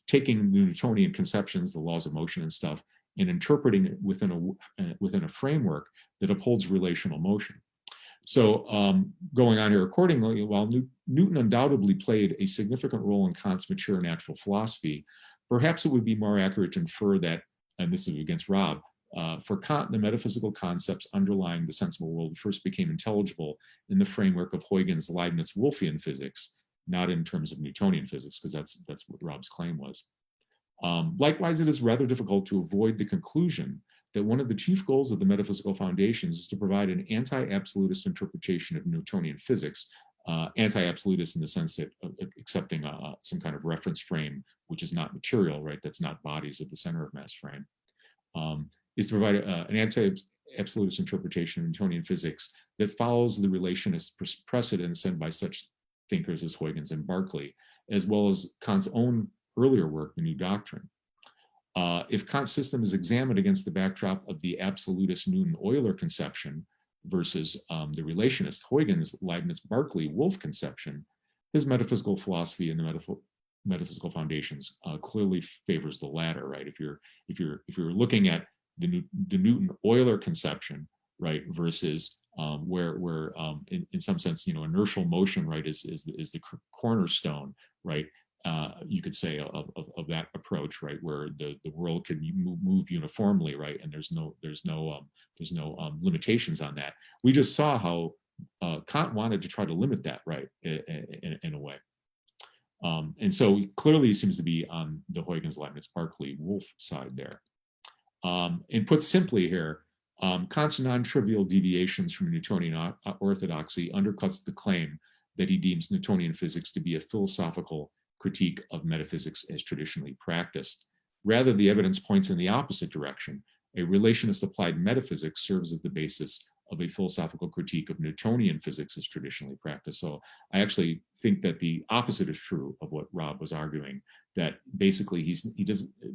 Speaker 2: taking the Newtonian conceptions, the laws of motion and stuff, and interpreting it within a framework that upholds relational motion. So going on here, accordingly, while Newton undoubtedly played a significant role in Kant's mature natural philosophy, perhaps it would be more accurate to infer that, and this is against Rob, for Kant, the metaphysical concepts underlying the sensible world first became intelligible in the framework of Huygens' Leibniz-Wolffian physics, not in terms of Newtonian physics, because that's what Rob's claim was. Likewise, it is rather difficult to avoid the conclusion that one of the chief goals of the metaphysical foundations is to provide an anti-absolutist interpretation of Newtonian physics, anti-absolutist in the sense that accepting some kind of reference frame, which is not material, right? That's not bodies at the center of mass frame, is to provide an anti-absolutist interpretation of Newtonian physics that follows the relationist precedent set by such thinkers as Huygens and Berkeley, as well as Kant's own earlier work, The New Doctrine. If Kant's system is examined against the backdrop of the absolutist Newton-Euler conception versus the relationist Huygens, Leibniz, Berkeley, Wolff conception, his metaphysical philosophy and the metaphysical foundations clearly favors the latter, right? If you're looking at the Newton-Euler conception, right, versus where in some sense, inertial motion, right, is the cornerstone, right? You could say of that approach, right, where the world can move uniformly, right, and there's no limitations on that. We just saw how Kant wanted to try to limit that, right, in a way, and so clearly he seems to be on the Huygens, Leibniz, Berkeley, Wolff side there. And put simply here, Kant's non-trivial deviations from Newtonian orthodoxy undercuts the claim that he deems Newtonian physics to be a philosophical critique of metaphysics as traditionally practiced. Rather, the evidence points in the opposite direction. A relationist applied metaphysics serves as the basis of a philosophical critique of Newtonian physics as traditionally practiced. So I actually think that the opposite is true of what Rob was arguing, that basically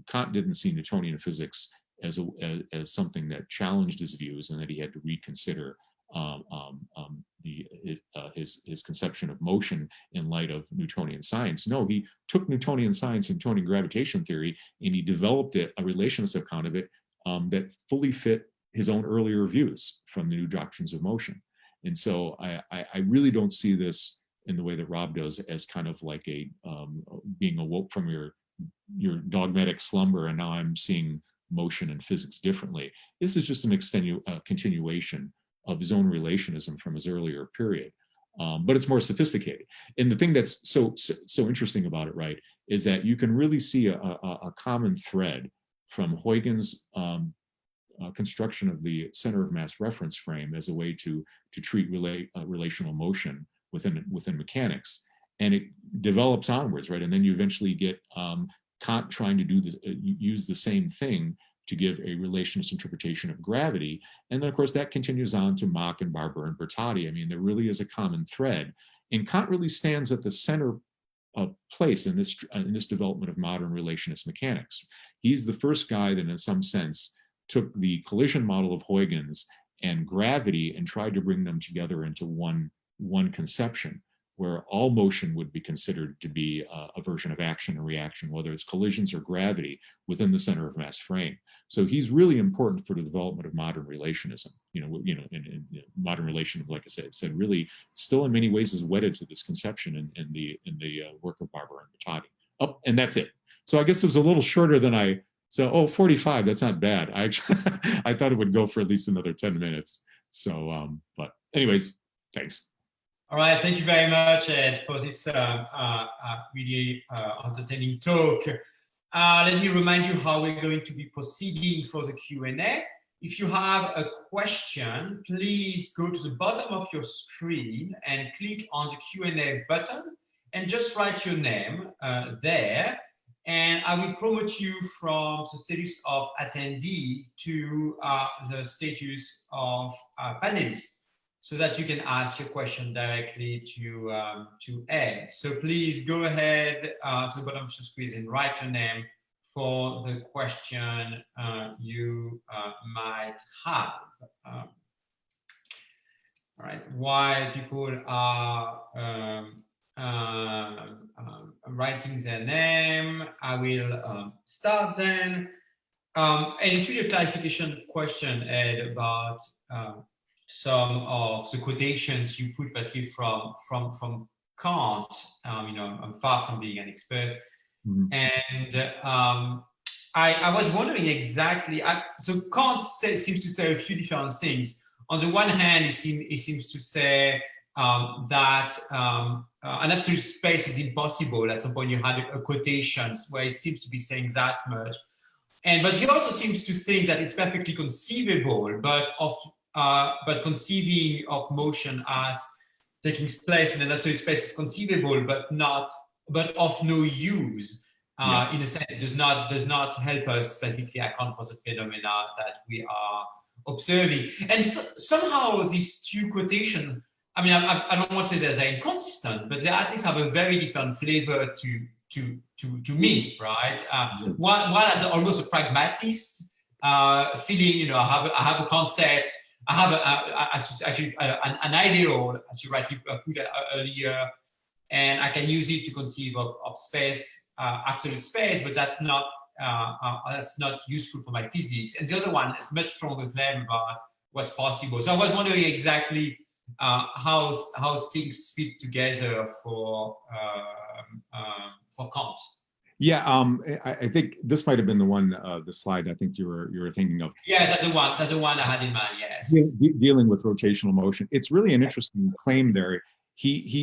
Speaker 2: Kant didn't see Newtonian physics as something that challenged his views and that he had to reconsider his conception of motion in light of Newtonian science. No, he took Newtonian science and Newtonian gravitation theory and he developed a relationist account of it that fully fit his own earlier views from the new doctrines of motion. And so I really don't see this in the way that Rob does as kind of like a being awoke from your dogmatic slumber and now I'm seeing motion and physics differently. This is just an continuation of his own relationism from his earlier period, but it's more sophisticated. And the thing that's so interesting about it, right, is that you can really see a common thread from Huygens' construction of the center of mass reference frame as a way to treat relational motion within mechanics, and it develops onwards, right? And then you eventually get Kant trying to use the same thing to give a relationist interpretation of gravity. And then, of course, that continues on to Mach and Barber and Bertatti. I mean, there really is a common thread. And Kant really stands at the center of place in this development of modern relationist mechanics. He's the first guy that, in some sense, took the collision model of Huygens and gravity and tried to bring them together into one conception, where all motion would be considered to be a version of action and reaction, whether it's collisions or gravity within the center of mass frame. So he's really important for the development of modern relationism. In modern relationism, like I said, really still in many ways is wedded to this conception in the work of Barber and Bertatti. Oh, and that's it. So I guess it was a little shorter than 45, that's not bad. I thought it would go for at least another 10 minutes. So, but anyways, thanks.
Speaker 1: All right, thank you very much, Ed, for this really entertaining talk. Let me remind you how we're going to be proceeding for the Q&A. if you have a question, please go to the bottom of your screen and click on the Q&A button and just write your name there. And I will promote you from the status of attendee to the status of panelist, so that you can ask your question directly to Ed. So please go ahead to the bottom of your screen and write your name for the question you might have. All right, while people are writing their name, I will start then. And it's really a clarification question, Ed, about some of the quotations you put, particularly from Kant. I'm far from being an expert. Mm-hmm. And I was wondering exactly, so Kant seems to say a few different things. On the one hand, he seems to say that an absolute space is impossible. At some point you had a quotations where he seems to be saying that much. But he also seems to think that it's perfectly conceivable, but conceiving of motion as taking place in an absolute space is conceivable, but of no use. In a sense, it does not help us basically account for the phenomena that we are observing. And somehow these two quotations, I mean, I don't want to say they're inconsistent, but they at least have a very different flavor to me, right? One as almost a pragmatist feeling, I have a concept, I have an ideal, as you rightly put it earlier, and I can use it to conceive of space, absolute space, but that's not useful for my physics. And the other one is much stronger claim about what's possible. So I was wondering exactly how things fit together for Kant.
Speaker 2: Yeah, I think this might have been the one, the slide I think you were thinking of.
Speaker 1: Yeah, that's the one I had in mind. Yes.
Speaker 2: Dealing with rotational motion, it's really an interesting claim there.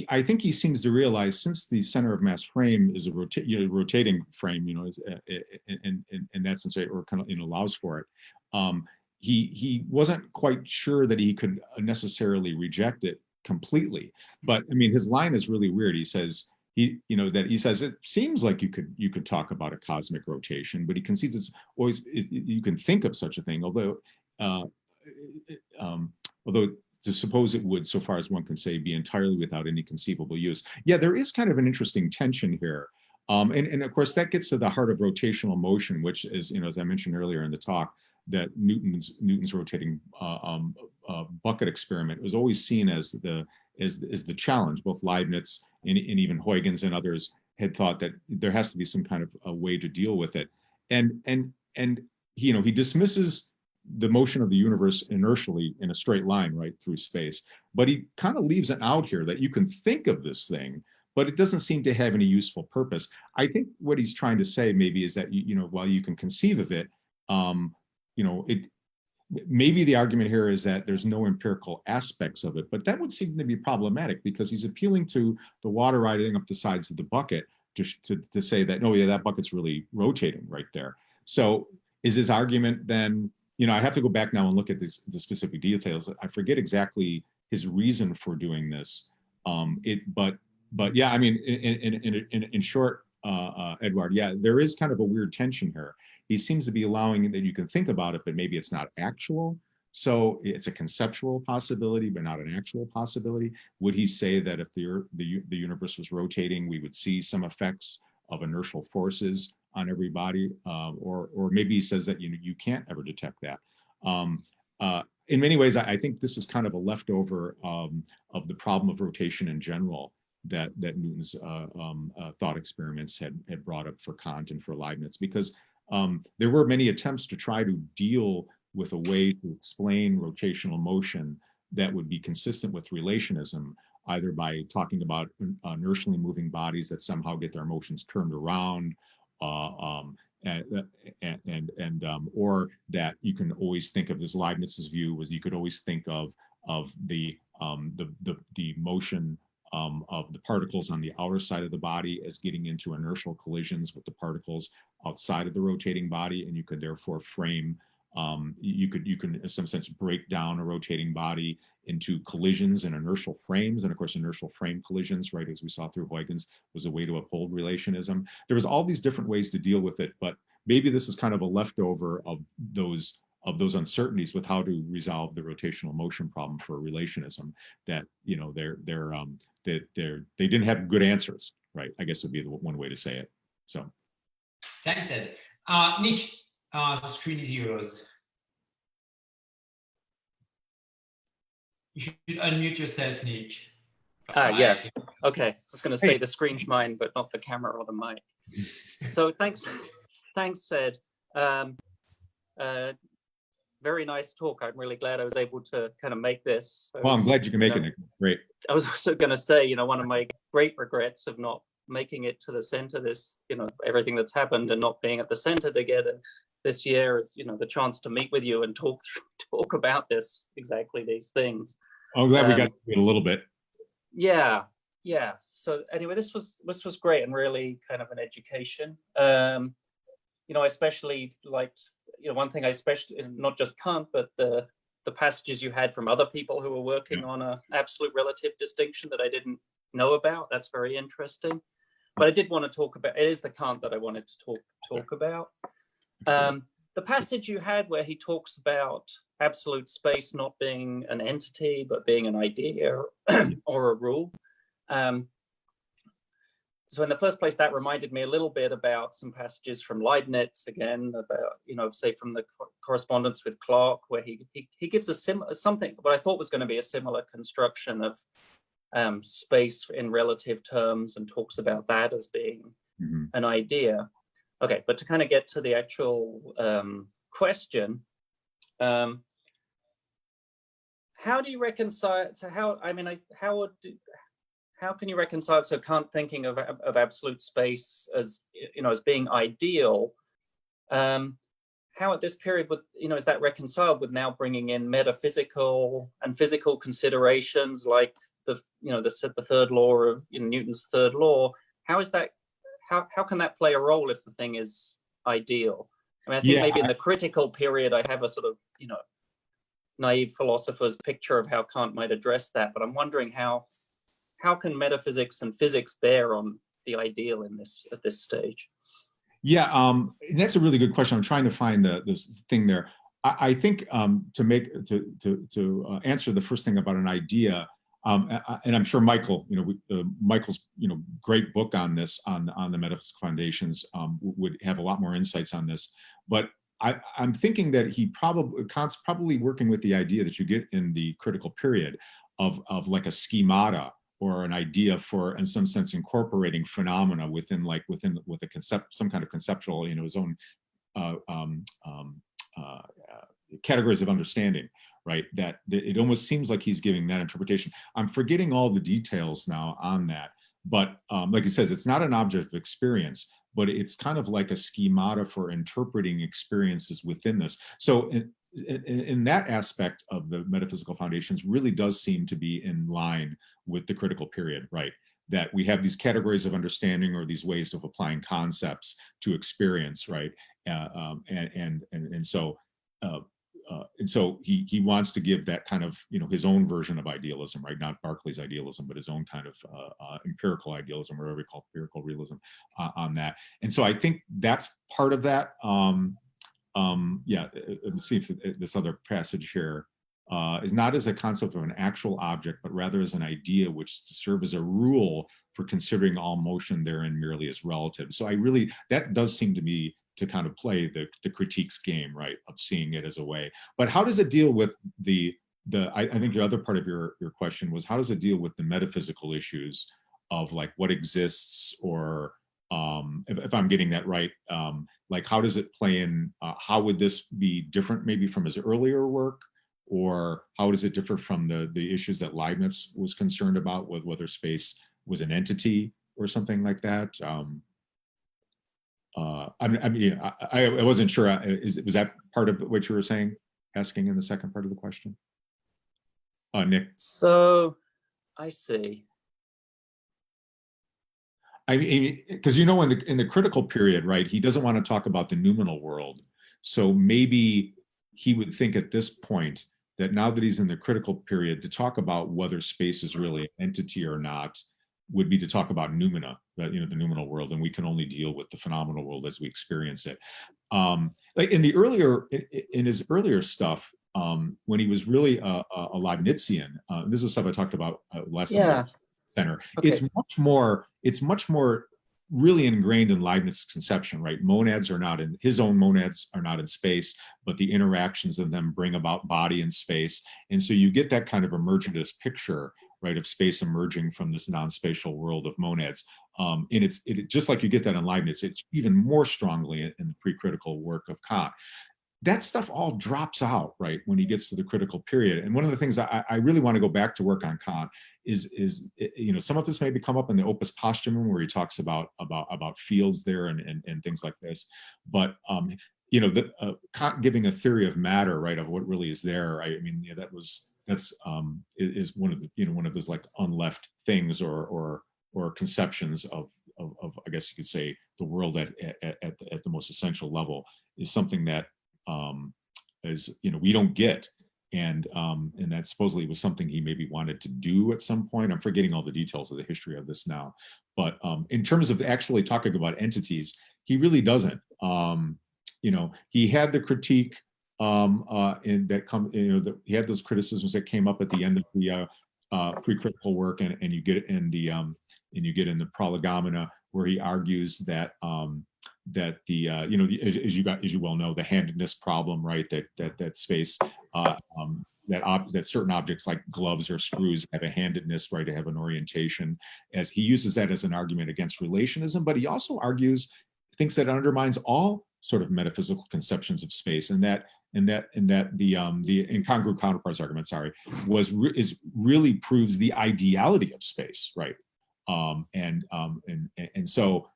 Speaker 2: I think he seems to realize, since the center of mass frame is a rotating frame, in that sense, or kind of allows for it. He wasn't quite sure that he could necessarily reject it completely, but I mean, his line is really weird. He says he says it seems like you could talk about a cosmic rotation, but he concedes it's always you can think of such a thing, although to suppose it would, so far as one can say, be entirely without any conceivable use. Yeah, there is kind of an interesting tension here. And of course, that gets to the heart of rotational motion, which is, as I mentioned earlier in the talk, that Newton's rotating bucket experiment was always seen as the challenge. Both Leibniz and even Huygens and others had thought that there has to be some kind of a way to deal with it. And he dismisses the motion of the universe inertially in a straight line right through space, but he kind of leaves it out here that you can think of this thing, but it doesn't seem to have any useful purpose. I think what he's trying to say maybe is that while you can conceive of it, maybe the argument here is that there's no empirical aspects of it, but that would seem to be problematic, because he's appealing to the water riding up the sides of the bucket to say that, no, yeah, that bucket's really rotating right there. So is his argument then, I'd have to go back now and look at the specific details. I forget exactly his reason for doing this. But yeah, I mean, in short, Edward, yeah, there is kind of a weird tension here. He seems to be allowing that you can think about it, but maybe it's not actual. So it's a conceptual possibility, but not an actual possibility. Would he say that if the universe was rotating, we would see some effects of inertial forces on every body, or maybe he says that you can't ever detect that. In many ways, I think this is kind of a leftover of the problem of rotation in general that Newton's thought experiments had brought up for Kant and for Leibniz, because there were many attempts to try to deal with a way to explain rotational motion that would be consistent with relationism, either by talking about inertially moving bodies that somehow get their motions turned around, or that you can always think of, this Leibniz's view was you could always think of the motion of the particles on the outer side of the body as getting into inertial collisions with the particles outside of the rotating body, and you could therefore frame You can in some sense break down a rotating body into collisions and inertial frames. And of course, inertial frame collisions, right, as we saw through Huygens, was a way to uphold relationism. There was all these different ways to deal with it, but maybe this is kind of a leftover of those uncertainties with how to resolve the rotational motion problem for relationism. That they didn't have good answers, right? I guess would be the one way to say it. So,
Speaker 1: thanks, Ed. Nick, the screen is yours. You should unmute yourself, Nick.
Speaker 3: Yeah. Okay. I was going to say the screen's mine, but not the camera or the mic. So thanks, Ed. Very nice talk. I'm really glad I was able to kind of make this.
Speaker 2: Well, I'm glad you can make it. Great.
Speaker 3: I was also going to say, one of my great regrets of not making it to the center this, everything that's happened and not being at the center together this year is, the chance to meet with you and talk about exactly these things.
Speaker 2: I'm glad we got to do it a little bit.
Speaker 3: Yeah. So anyway, this was great and really kind of an education. I especially liked, one thing I especially, not just Kant, but the passages you had from other people who were working on a absolute relative distinction that I didn't know about. That's very interesting. But I did want to talk about, it is the Kant that I wanted to talk about. The passage you had where he talks about absolute space not being an entity, but being an idea or a rule. So in the first place, that reminded me a little bit about some passages from Leibniz, again, about, say from the correspondence with Clarke, where he gives something, what I thought was going to be a similar construction of space in relative terms and talks about that as being an idea. Okay, but to kind of get to the actual question, how do you reconcile, so how can you reconcile, so Kant thinking of absolute space as, as being ideal, how at this period would, is that reconciled with now bringing in metaphysical and physical considerations like the third law of Newton's third law? How is that, how can that play a role if the thing is ideal? I think maybe in the critical period, I have a sort of, naive philosopher's picture of how Kant might address that, but I'm wondering how can metaphysics and physics bear on the ideal at this stage?
Speaker 2: Yeah, that's a really good question. I'm trying to find this thing there. I think to answer the first thing about an idea, and I'm sure Michael, Michael's great book on this, on the metaphysical foundations, would have a lot more insights on this. But I'm thinking that Kant's probably working with the idea that you get in the critical period of like a schemata, or an idea for, in some sense, incorporating phenomena with a concept, some kind of conceptual, his own categories of understanding, right? That it almost seems like he's giving that interpretation. I'm forgetting all the details now on that, but like he says, it's not an object of experience, but it's kind of like a schemata for interpreting experiences within this. So in that aspect of the metaphysical foundations really does seem to be in line with the critical period, right? That we have these categories of understanding or these ways of applying concepts to experience, right? And so he wants to give that kind of, his own version of idealism, right? Not Berkeley's idealism, but his own kind of empirical idealism, or whatever we call empirical realism on that. And so I think that's part of that. Let me see if this other passage here is not as a concept of an actual object, but rather as an idea which is to serve as a rule for considering all motion therein merely as relative. So that does seem to me to kind of play the critiques game, right, of seeing it as a way. But how does it deal with I think your other part of your question was, how does it deal with the metaphysical issues of like what exists, or if I'm getting that right, like how does it play in, how would this be different maybe from his earlier work, or how does it differ from the issues that Leibniz was concerned about, with whether space was an entity or something like that? I wasn't sure, was that part of what you were asking in the second part of the question? Nick.
Speaker 3: So I see.
Speaker 2: I mean, because in the critical period, right, he doesn't want to talk about the noumenal world. So maybe he would think at this point that now that he's in the critical period, to talk about whether space is really an entity or not would be to talk about noumena, the noumenal world, and we can only deal with the phenomenal world as we experience it. Like in his earlier stuff, when he was really a Leibnizian, this is stuff I talked about last center. Okay. It's much more really ingrained in Leibniz's conception, right? Monads are not in, his own monads are not in space, but the interactions of them bring about body and space. And so you get that kind of emergentist picture, right, of space emerging from this non-spatial world of monads. And it's just like you get that in Leibniz, it's even more strongly in the pre-critical work of Kant. That stuff all drops out, right, when he gets to the critical period. And one of the things I really want to go back to work on Kant is some of this maybe come up in the Opus Posthumum, where he talks about fields there and things like this. But Kant giving a theory of matter, right, of what really is there. I mean, that's one of one of those like unleft things or conceptions of I guess you could say the world at the most essential level is something that we don't get, and that supposedly was something he maybe wanted to do at some point. I'm forgetting all the details of the history of this now, but in terms of actually talking about entities, he really doesn't. He had the critique he had those criticisms that came up at the end of the pre-critical work, and you get it in the Prolegomena, where he argues that that the as you well know, the handedness problem, right, that space that certain objects like gloves or screws have a handedness, right, to have an orientation, as he uses that as an argument against relationism. But he also thinks that it undermines all sort of metaphysical conceptions of space, and that the incongruent counterparts argument, really proves the ideality of space, right? And so,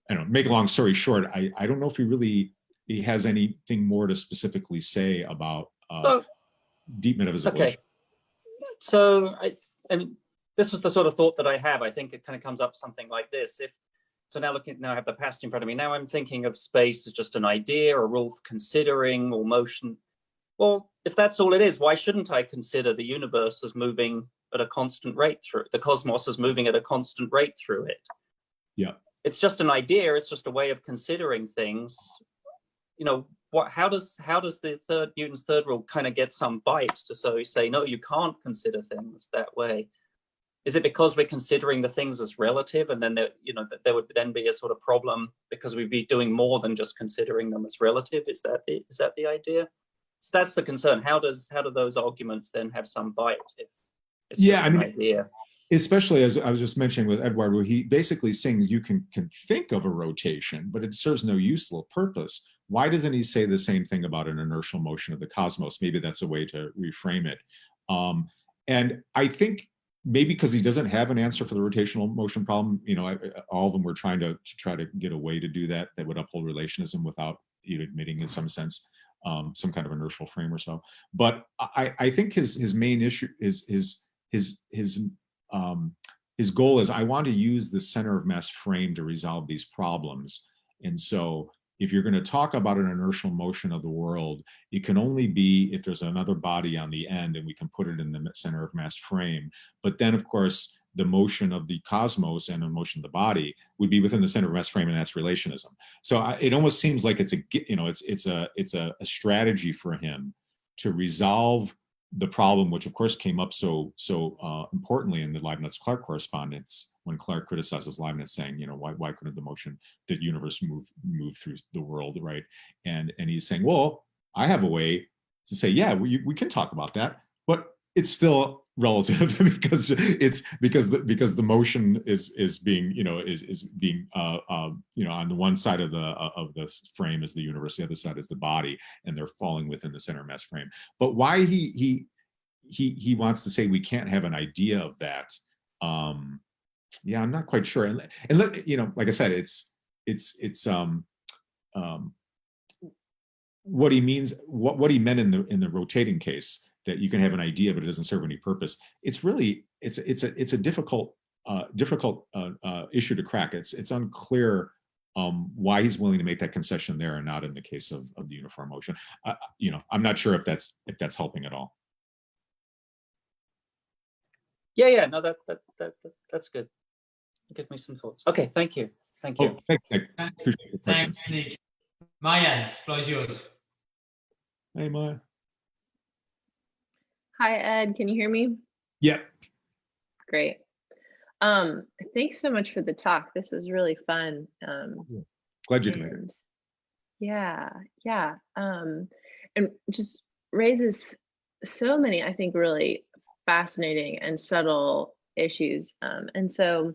Speaker 2: I don't know, make a long story short, I don't know if he has anything more to specifically say about deep metaphysical issues.
Speaker 3: So I mean, this was the sort of thought that I have. I think it kind of comes up something like this. Now I have the passage in front of me. Now I'm thinking of space as just an idea, a rule for considering, or motion. Well, if that's all it is, why shouldn't I consider the universe as moving at a constant rate through it, the cosmos as moving at a constant rate through it?
Speaker 2: Yeah.
Speaker 3: It's just an idea. It's just a way of considering things. How does Newton's third rule kind of get some bite to say, no, you can't consider things that way? Is it because we're considering the things as relative, and then there would then be a sort of problem because we'd be doing more than just considering them as relative? Is that the idea? So that's the concern. How do those arguments then have some bite if it's just an idea?
Speaker 2: Especially as I was just mentioning with Edward, where he basically saying you can think of a rotation, but it serves no useful purpose. Why doesn't he say the same thing about an inertial motion of the cosmos? Maybe that's a way to reframe it. And I think maybe because he doesn't have an answer for the rotational motion problem, all of them were trying to get a way to do that would uphold relationism without admitting, in some sense, some kind of inertial frame or so. But I think his main issue is his goal is, I want to use the center of mass frame to resolve these problems. And so if you're going to talk about an inertial motion of the world, it can only be if there's another body on the end and we can put it in the center of mass frame. But then, of course, the motion of the cosmos and the motion of the body would be within the center of mass frame, and that's relationism. So it almost seems like it's a strategy for him to resolve the problem, which of course came up so importantly in the Leibniz-Clarke correspondence, when Clarke criticizes Leibniz, saying, why couldn't the universe move through the world, right? And he's saying, well, I have a way to say, yeah, we can talk about that, but it's still relative because the motion is being on the one side of the frame is the universe, the other side is the body, and they're falling within the center mass frame. But why he wants to say we can't have an idea of that, I'm not quite sure. And like I said, it's what he means, what he meant in the rotating case, that you can have an idea but it doesn't serve any purpose. It's a difficult issue to crack. It's unclear why he's willing to make that concession there and not in the case of the uniform motion. I'm not sure if that's helping at all.
Speaker 3: Yeah, no, that's good. Give me some thoughts. Okay, thank you. Thank you.
Speaker 2: Oh, thanks, Nick. Appreciate the questions.
Speaker 1: Thanks, Nick. Maya, the floor is yours.
Speaker 2: Hey, Maya.
Speaker 4: Hi, Ed. Can you hear me?
Speaker 2: Yeah.
Speaker 4: Great. Thanks so much for the talk. This was really fun.
Speaker 2: Glad you could make it.
Speaker 4: Yeah. And just raises so many, I think, really fascinating and subtle issues. And so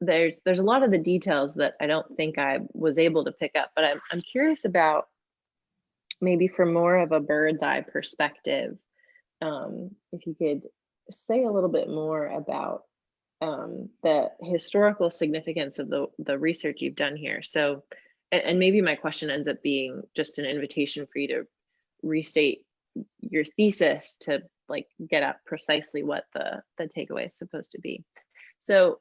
Speaker 4: there's a lot of the details that I don't think I was able to pick up, but I'm curious about maybe from more of a bird's eye perspective, if you could say a little bit more about the historical significance of the research you've done here. So, and maybe my question ends up being just an invitation for you to restate your thesis to like get at precisely what the takeaway is supposed to be. So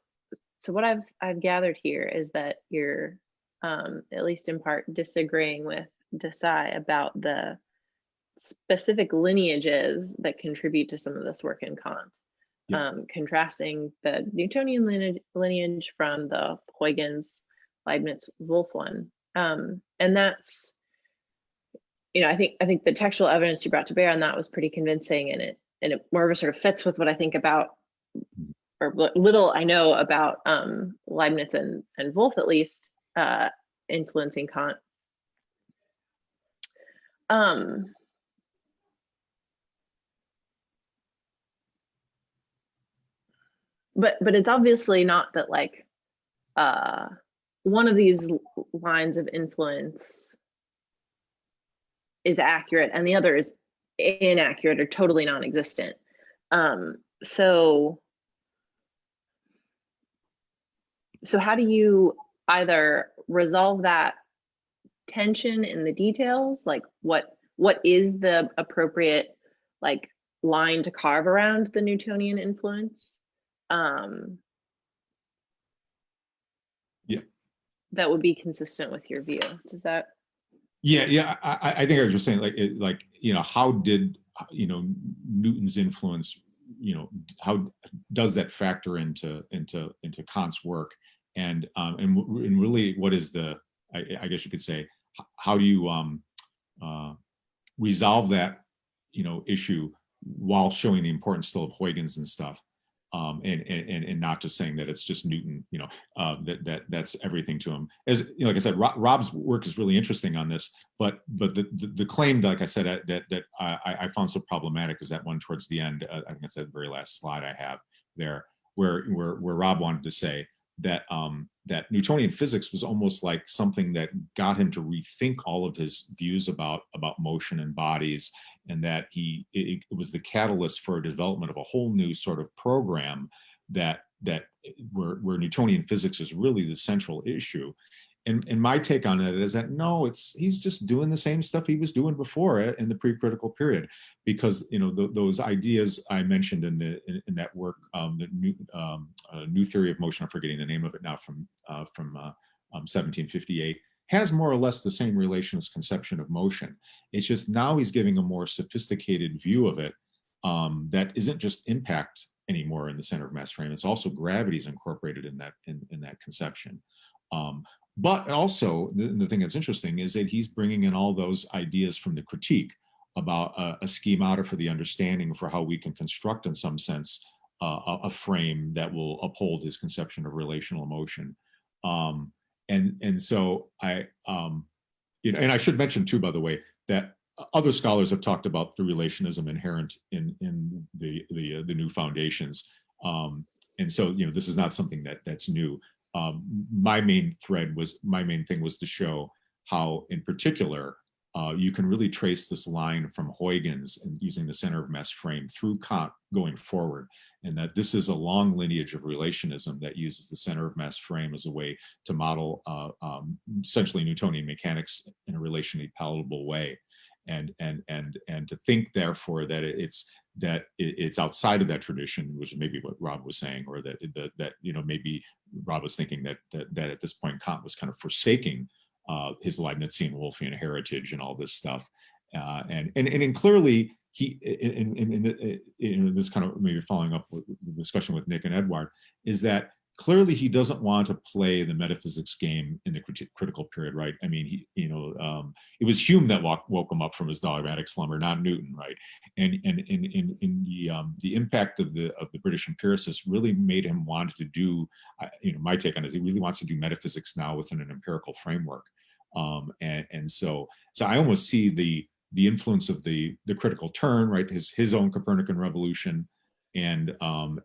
Speaker 4: what I've gathered here is that you're at least in part disagreeing with Desai about the specific lineages that contribute to some of this work in Kant. Yeah. Contrasting the Newtonian lineage from the Huygens, Leibniz, Wolff one, and that's, I think the textual evidence you brought to bear on that was pretty convincing, and it more of a sort of fits with what I think about, or little I know about Leibniz and Wolff, at least, influencing Kant. But it's obviously not that like one of these lines of influence is accurate and the other is inaccurate or totally non-existent. So how do you either resolve that tension in the details, like what is the appropriate like line to carve around the Newtonian influence?
Speaker 2: Yeah,
Speaker 4: that would be consistent with your view. Does that?
Speaker 2: Yeah. I think I was just saying, how did Newton's influence, how does that factor into Kant's work, and really, what is the? I guess you could say, how do you resolve that issue while showing the importance still of Huygens and stuff? And not just saying that it's just Newton, that's everything to him. As like I said, Rob's work is really interesting on this, but the claim, like I said, that I found so problematic is that one towards the end. I think it's that very last slide I have there, where Rob wanted to say that that Newtonian physics was almost like something that got him to rethink all of his views about motion and bodies, and that it was the catalyst for a development of a whole new sort of program that where Newtonian physics is really the central issue. And my take on it is that no, he's just doing the same stuff he was doing before in the pre-critical period, because those ideas I mentioned in that work, the new theory of motion, I'm forgetting the name of it now, from 1758, has more or less the same relationist conception of motion. It's just now he's giving a more sophisticated view of it that isn't just impact anymore in the center of mass frame. It's also gravity is incorporated in that conception. But also, the thing that's interesting is that he's bringing in all those ideas from the critique about a schemata for the understanding for how we can construct, in some sense, a frame that will uphold his conception of relational motion. And so and I should mention too, by the way, that other scholars have talked about the relationism inherent in the new foundations. And so, this is not something that's new. My main thing was to show how, in particular, you can really trace this line from Huygens and using the center of mass frame through Kant going forward, and that this is a long lineage of relationism that uses the center of mass frame as a way to model essentially Newtonian mechanics in a relationally palatable way. and to think therefore that it's outside of that tradition, which is maybe what Rob was saying, or that maybe Rob was thinking that at this point Kant was kind of forsaking his Leibnizian Wolffian heritage and all this stuff, and clearly he in this kind of maybe following up with the discussion with Nick and Edward, is that clearly he doesn't want to play the metaphysics game in the critical period, right? I mean, it was Hume that woke him up from his dogmatic slumber, not Newton, right? And in the impact of the British empiricists really made him want to do, my take on it is he really wants to do metaphysics now within an empirical framework, so I almost see the influence of the critical turn, right? His own Copernican revolution, and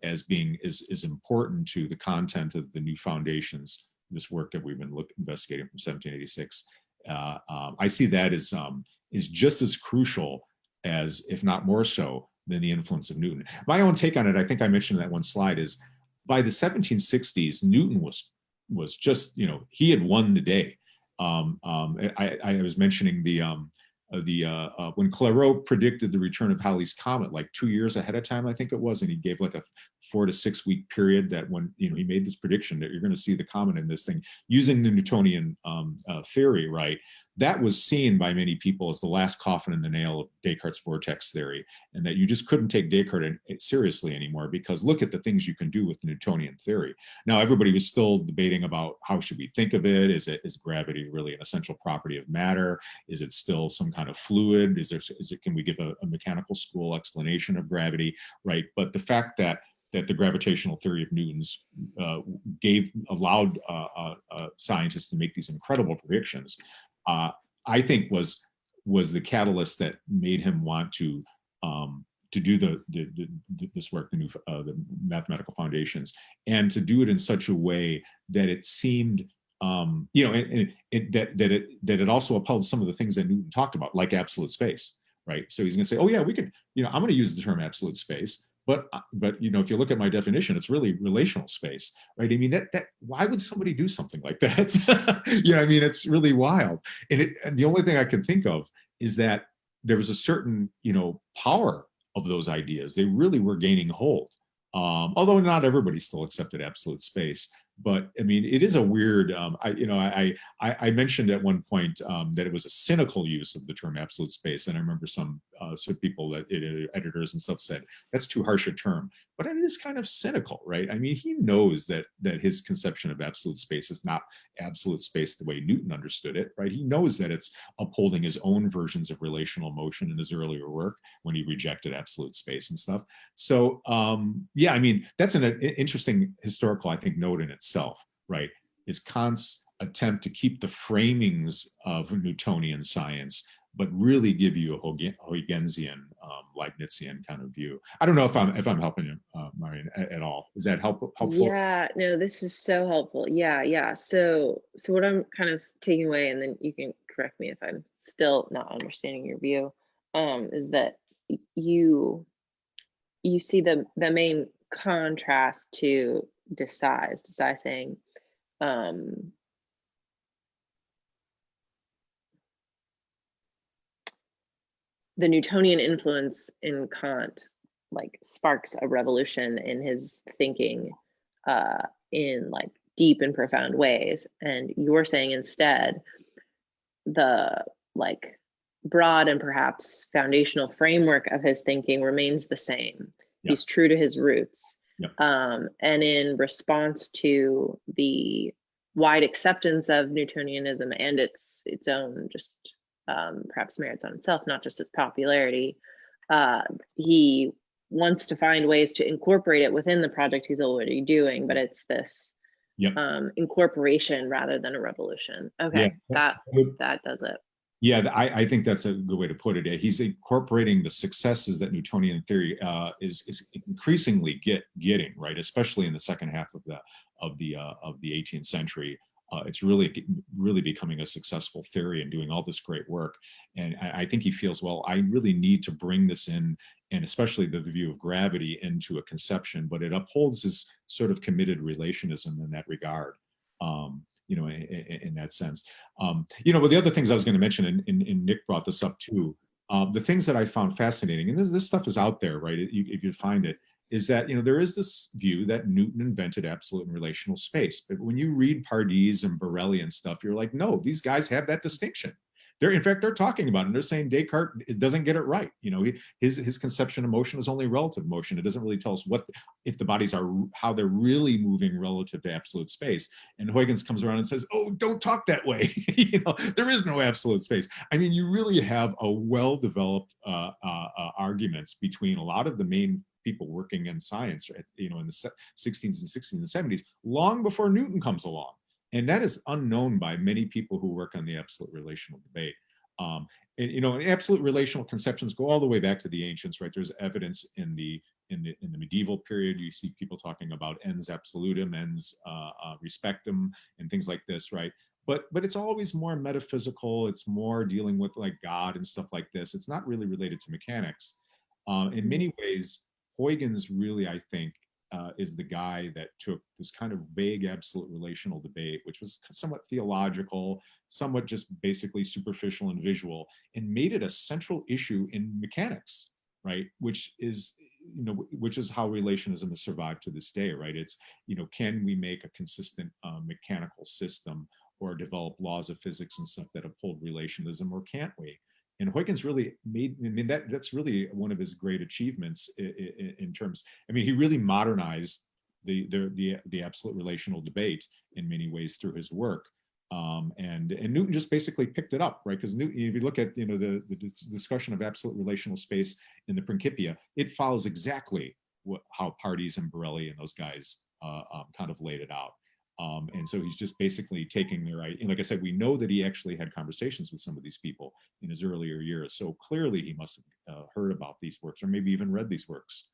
Speaker 2: as being is important to the content of the new foundations, this work that we've been investigating from 1786. I see that as is just as crucial as, if not more so, than the influence of Newton. My own take on it, I think I mentioned that one slide, is by the 1760s, Newton was just, he had won the day. I was mentioning when Clairaut predicted the return of Halley's comet like 2 years ahead of time, I think it was, and he gave like a 4 to 6 week period that when he made this prediction that you're going to see the comet in this thing using the Newtonian theory, right? That was seen by many people as the last coffin in the nail of Descartes' vortex theory, and that you just couldn't take Descartes seriously anymore because look at the things you can do with the Newtonian theory. Now everybody was still debating about how should we think of it? Is gravity really an essential property of matter? Is it still some kind of fluid? Can we give a mechanical school explanation of gravity, right? But the fact that the gravitational theory of Newton's allowed scientists to make these incredible predictions, I think was the catalyst that made him want to do this work, the mathematical foundations, and to do it in such a way that it seemed, that it also upheld some of the things that Newton talked about, like absolute space, right? So he's going to say, oh yeah, we could, I'm going to use the term absolute space. But if you look at my definition, it's really relational space, right? I mean, that why would somebody do something like that? I mean, it's really wild. And the only thing I can think of is that there was a certain, power of those ideas. They really were gaining hold. Although not everybody still accepted absolute space. But I mean, it is a weird. I mentioned at one point that it was a cynical use of the term absolute space, and I remember some people that editors and stuff said that's too harsh a term. But it is kind of cynical, right? I mean, he knows that his conception of absolute space is not absolute space the way Newton understood it, right? He knows that it's upholding his own versions of relational motion in his earlier work when he rejected absolute space and stuff. So I mean, that's an interesting historical, I think, note in itself, right? Is Kant's attempt to keep the framings of Newtonian science, but really give you a Huygensian, Leibnizian kind of view. I don't know if I'm helping you, Marian, at all. Is that helpful?
Speaker 4: Yeah, no, this is so helpful. Yeah. So what I'm kind of taking away, and then you can correct me if I'm still not understanding your view, is that you see the main contrast to Desai saying, the Newtonian influence in Kant like sparks a revolution in his thinking in like deep and profound ways. And you're saying instead the like broad and perhaps foundational framework of his thinking remains the same. Yep. He's true to his roots. Yep. And in response to the wide acceptance of Newtonianism and its own just perhaps merits on itself, not just its popularity, he wants to find ways to incorporate it within the project he's already doing, but it's this incorporation rather than a revolution. Okay, that does it.
Speaker 2: Yeah, I think that's a good way to put it. He's incorporating the successes that Newtonian theory is increasingly getting, right, especially in the second half of the 18th century. It's really becoming a successful theory and doing all this great work. And I think he feels, well, I really need to bring this in, and especially the view of gravity, into a conception, but it upholds his sort of committed relationism in that regard, in that sense. But the other things I was going to mention, and Nick brought this up too, The things that I found fascinating, and this stuff is out there, right? If you find it, is that, there is this view that Newton invented absolute and relational space. But when you read Pardis and Borelli and stuff, you're like, no, these guys have that distinction. In fact, they're talking about it, and they're saying Descartes doesn't get it right. His conception of motion is only relative motion. It doesn't really tell us if the bodies are, how they're really moving relative to absolute space. And Huygens comes around and says, oh, don't talk that way. There is no absolute space. I mean, you really have a well-developed arguments between a lot of the main people working in science, in the 16th and 16th and 70s, long before Newton comes along. And that is unknown by many people who work on the absolute relational debate. And absolute relational conceptions go all the way back to the ancients, right? There's evidence in the medieval period. You see people talking about ens absolutum, ens respectum, and things like this, right? But it's always more metaphysical. It's more dealing with like God and stuff like this. It's not really related to mechanics. In many ways, Huygens really, I think, is the guy that took this kind of vague absolute relational debate, which was somewhat theological, somewhat just basically superficial and visual, and made it a central issue in mechanics, right? Which is how relationism has survived to this day, right? It's, can we make a consistent mechanical system or develop laws of physics and stuff that uphold relationism, or can't we? And Huygens really that's really one of his great achievements in terms, he really modernized the absolute relational debate in many ways through his work. And Newton just basically picked it up, right? Because Newton, if you look at the discussion of absolute relational space in the Principia, it follows exactly how Pardis and Borelli and those guys kind of laid it out. And so he's just basically taking their, and like I said, we know that he actually had conversations with some of these people in his earlier years. So clearly he must have heard about these works, or maybe even read these works.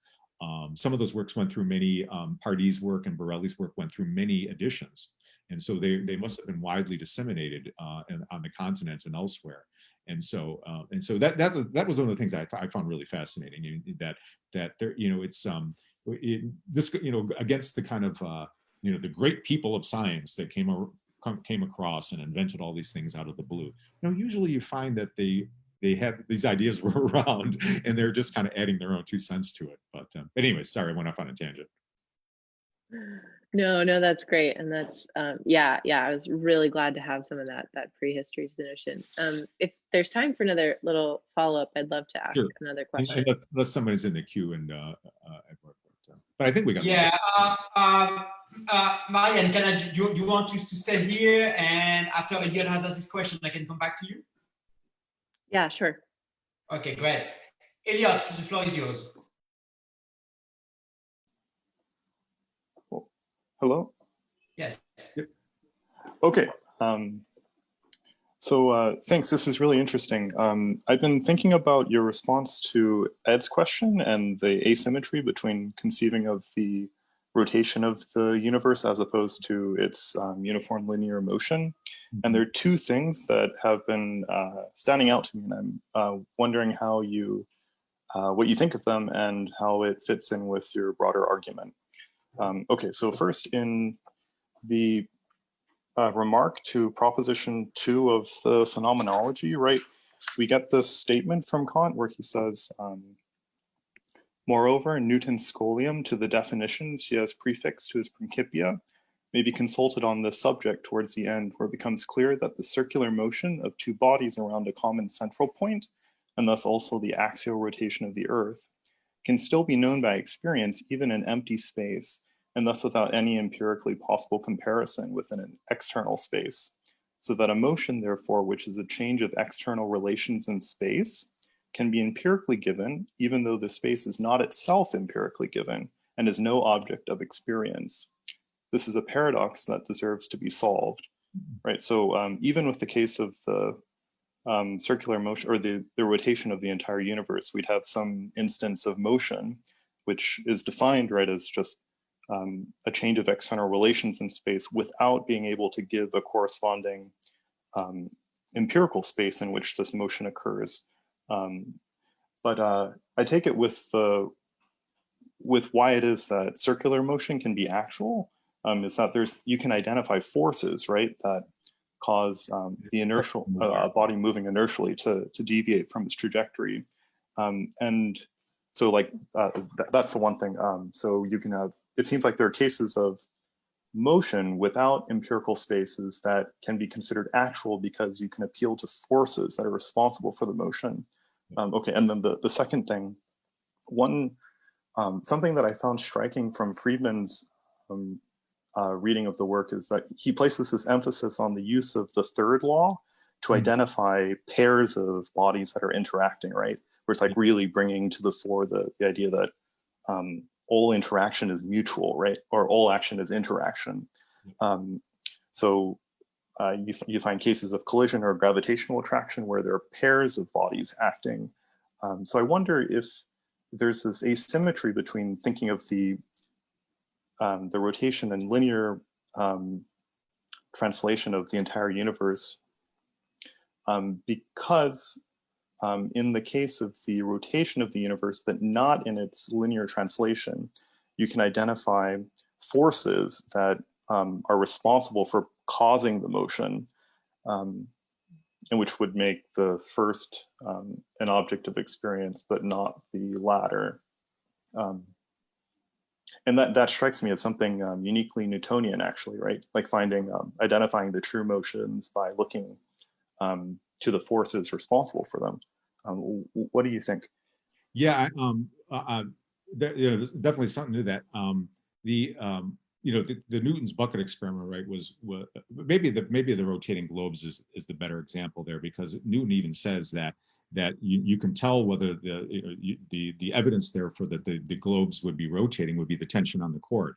Speaker 2: Some of those works went through many, Pardis' work and Borelli's work went through many editions. And so they must have been widely disseminated on the continent and elsewhere. And so that was one of the things that I found really fascinating, that there, it's this, against the kind of, the great people of science that came across and invented all these things out of the blue. Usually you find that they have these ideas were around and they're just kind of adding their own 2 cents to it. But anyway, sorry, I went off on a tangent.
Speaker 4: No, that's great. And that's, yeah, I was really glad to have some of that prehistory notion. If there's time for another little follow-up, I'd love to ask another question.
Speaker 2: Unless somebody's in the queue and but I think we got.
Speaker 1: Yeah, Marianne, do you want to stay here, and after Elliot has asked this question, I can come back to you?
Speaker 4: Yeah, sure.
Speaker 1: Okay, great. Elliot, the floor is yours.
Speaker 5: Hello?
Speaker 1: Yes.
Speaker 5: Okay. So thanks, this is really interesting. I've been thinking about your response to Ed's question and the asymmetry between conceiving of the rotation of the universe as opposed to its uniform linear motion. And there are 2 things that have been standing out to me, and I'm wondering how what you think of them and how it fits in with your broader argument. Okay, so first in the remark to proposition 2 of the phenomenology, right? We get this statement from Kant where he says, moreover, Newton's scholium to the definitions he has prefixed to his Principia may be consulted on this subject towards the end, where it becomes clear that the circular motion of 2 bodies around a common central point, and thus also the axial rotation of the Earth, can still be known by experience even in empty space, and thus without any empirically possible comparison within an external space. So that a motion, therefore, which is a change of external relations in space, can be empirically given, even though the space is not itself empirically given and is no object of experience. This is a paradox that deserves to be solved, right? So even with the case of the circular motion, or the rotation of the entire universe, we'd have some instance of motion, which is defined, right, as just a change of external relations in space without being able to give a corresponding empirical space in which this motion occurs. But I take it with why it is that circular motion can be actual, is that you can identify forces, right, that cause the inertial body moving inertially to deviate from its trajectory. And so like that's the one thing. So you can have, it seems like there are cases of motion without empirical spaces that can be considered actual because you can appeal to forces that are responsible for the motion. Okay, and then the second thing, something that I found striking from Friedman's reading of the work is that he places this emphasis on the use of the third law to identify pairs of bodies that are interacting, right? Where it's like really bringing to the fore the idea that all interaction is mutual, right? Or all action is interaction. So you find cases of collision or gravitational attraction where there are pairs of bodies acting. So I wonder if there's this asymmetry between thinking of the rotation and linear translation of the entire universe, because in the case of the rotation of the universe, but not in its linear translation, you can identify forces that are responsible for causing the motion, and which would make the first an object of experience, but not the latter. And that strikes me as something uniquely Newtonian, actually, right? Like identifying the true motions by looking to the forces responsible for them. What do you think?
Speaker 2: Yeah, there's definitely something to that. The Newton's bucket experiment, right, was maybe the rotating globes is the better example there, because Newton even says that you can tell whether the evidence there for that the globes would be rotating would be the tension on the cord.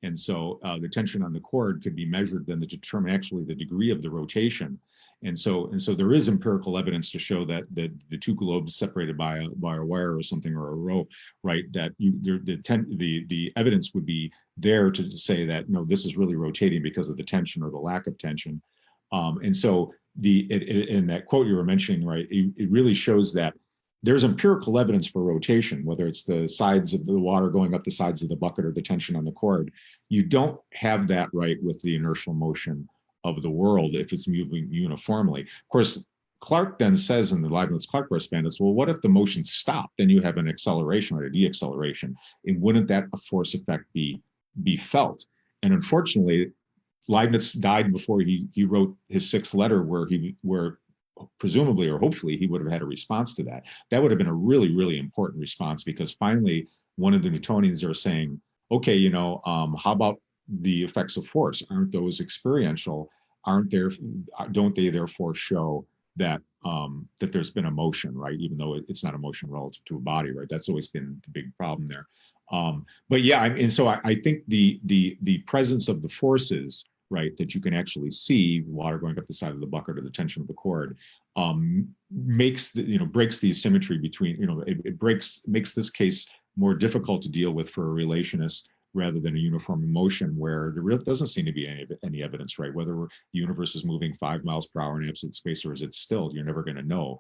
Speaker 2: And so the tension on the cord could be measured then to determine actually the degree of the rotation. And so there is empirical evidence to show that the two globes separated by a wire or something, or a rope, right, that the evidence would be there to say that no, this is really rotating because of the tension or the lack of tension. And so in that quote you were mentioning, right, it really shows that there's empirical evidence for rotation, whether it's the sides of the water going up the sides of the bucket or the tension on the cord. You don't have that, right, with the inertial motion of the world if it's moving uniformly. Of course, Clark then says in the Leibniz-Clark correspondence, well, what if the motion stopped? Then you have an acceleration or a deceleration. And wouldn't that a force effect be felt? And unfortunately, Leibniz died before he wrote his sixth letter, where presumably or hopefully he would have had a response to that. That would have been a really, really important response, because finally one of the Newtonians are saying, okay, how about the effects of force? Aren't those experiential? Don't they therefore show that that there's been a motion, right? Even though it's not a motion relative to a body, right? That's always been the big problem there. But yeah, and so I think the presence of the forces, right, that you can actually see water going up the side of the bucket or the tension of the cord, breaks the asymmetry between, it makes this case more difficult to deal with for a relationist rather than a uniform motion, where there really doesn't seem to be any evidence, right? Whether the universe is moving 5 miles per hour in absolute space or is it still, you're never going to know,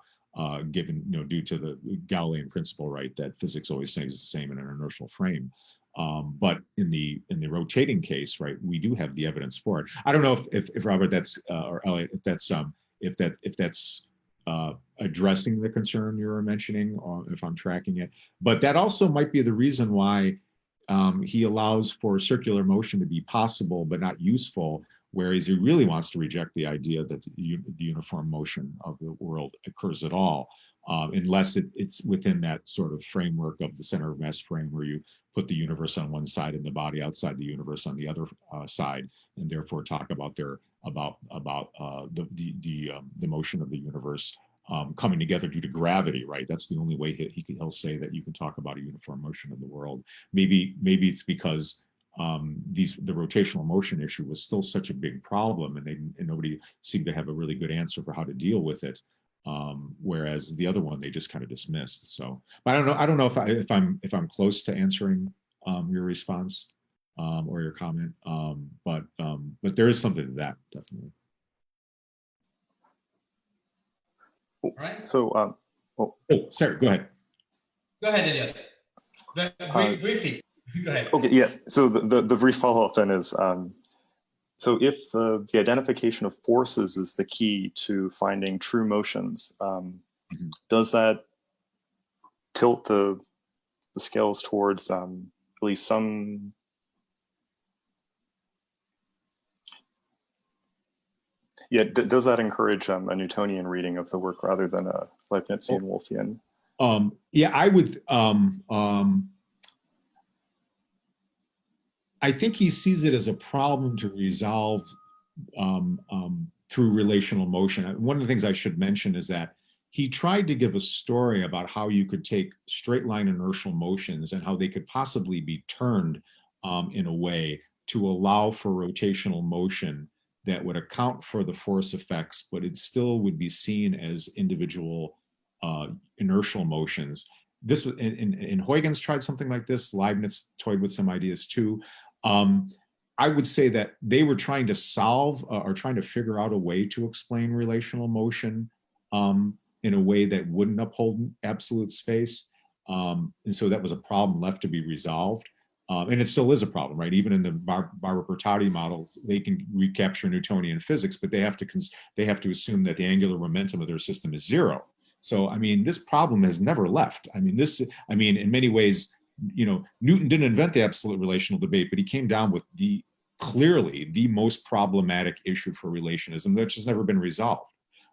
Speaker 2: given, due to the Galilean principle, right, that physics always stays the same in an inertial frame. But in the rotating case, right, we do have the evidence for it. I don't know if Robert, that's or Elliot, if that's addressing the concern you were mentioning, or if I'm tracking it. But that also might be the reason why he allows for circular motion to be possible but not useful, whereas he really wants to reject the idea that the uniform motion of the world occurs at all, unless it's within that sort of framework of the center of mass frame, where you put the universe on one side and the body outside the universe on the other side, and therefore talk about the motion of the universe coming together due to gravity, right? That's the only way he'll say that you can talk about a uniform motion of the world. Maybe it's because the rotational motion issue was still such a big problem, and nobody seemed to have a really good answer for how to deal with it. Whereas the other one they just kind of dismissed. So, but I don't know if I'm close to answering your response or your comment. But there is something to that, definitely.
Speaker 1: All right.
Speaker 5: So,
Speaker 2: sorry, go ahead.
Speaker 1: Go ahead, Elliot. Briefly, go ahead.
Speaker 5: Okay, yes. So the brief follow-up then is, So if the identification of forces is the key to finding true motions, does that tilt the scales towards at least some? Yeah, does that encourage a Newtonian reading of the work rather than a Leibnizian, Wolffian?
Speaker 2: Yeah, I would. I think he sees it as a problem to resolve through relational motion. One of the things I should mention is that he tried to give a story about how you could take straight line inertial motions and how they could possibly be turned in a way to allow for rotational motion that would account for the force effects, but it still would be seen as individual inertial motions. This was in Huygens tried something like this. Leibniz toyed with some ideas too. I would say that they were trying to solve or trying to figure out a way to explain relational motion in a way that wouldn't uphold absolute space. And so that was a problem left to be resolved. And it still is a problem, right? Even in the Barber-Bertotti models, they can recapture Newtonian physics, but they have to assume that the angular momentum of their system is zero. So, I mean, this problem has never left. I mean, in many ways, you know, Newton didn't invent the absolute relational debate, but he came down with clearly the most problematic issue for relationism, which has never been resolved,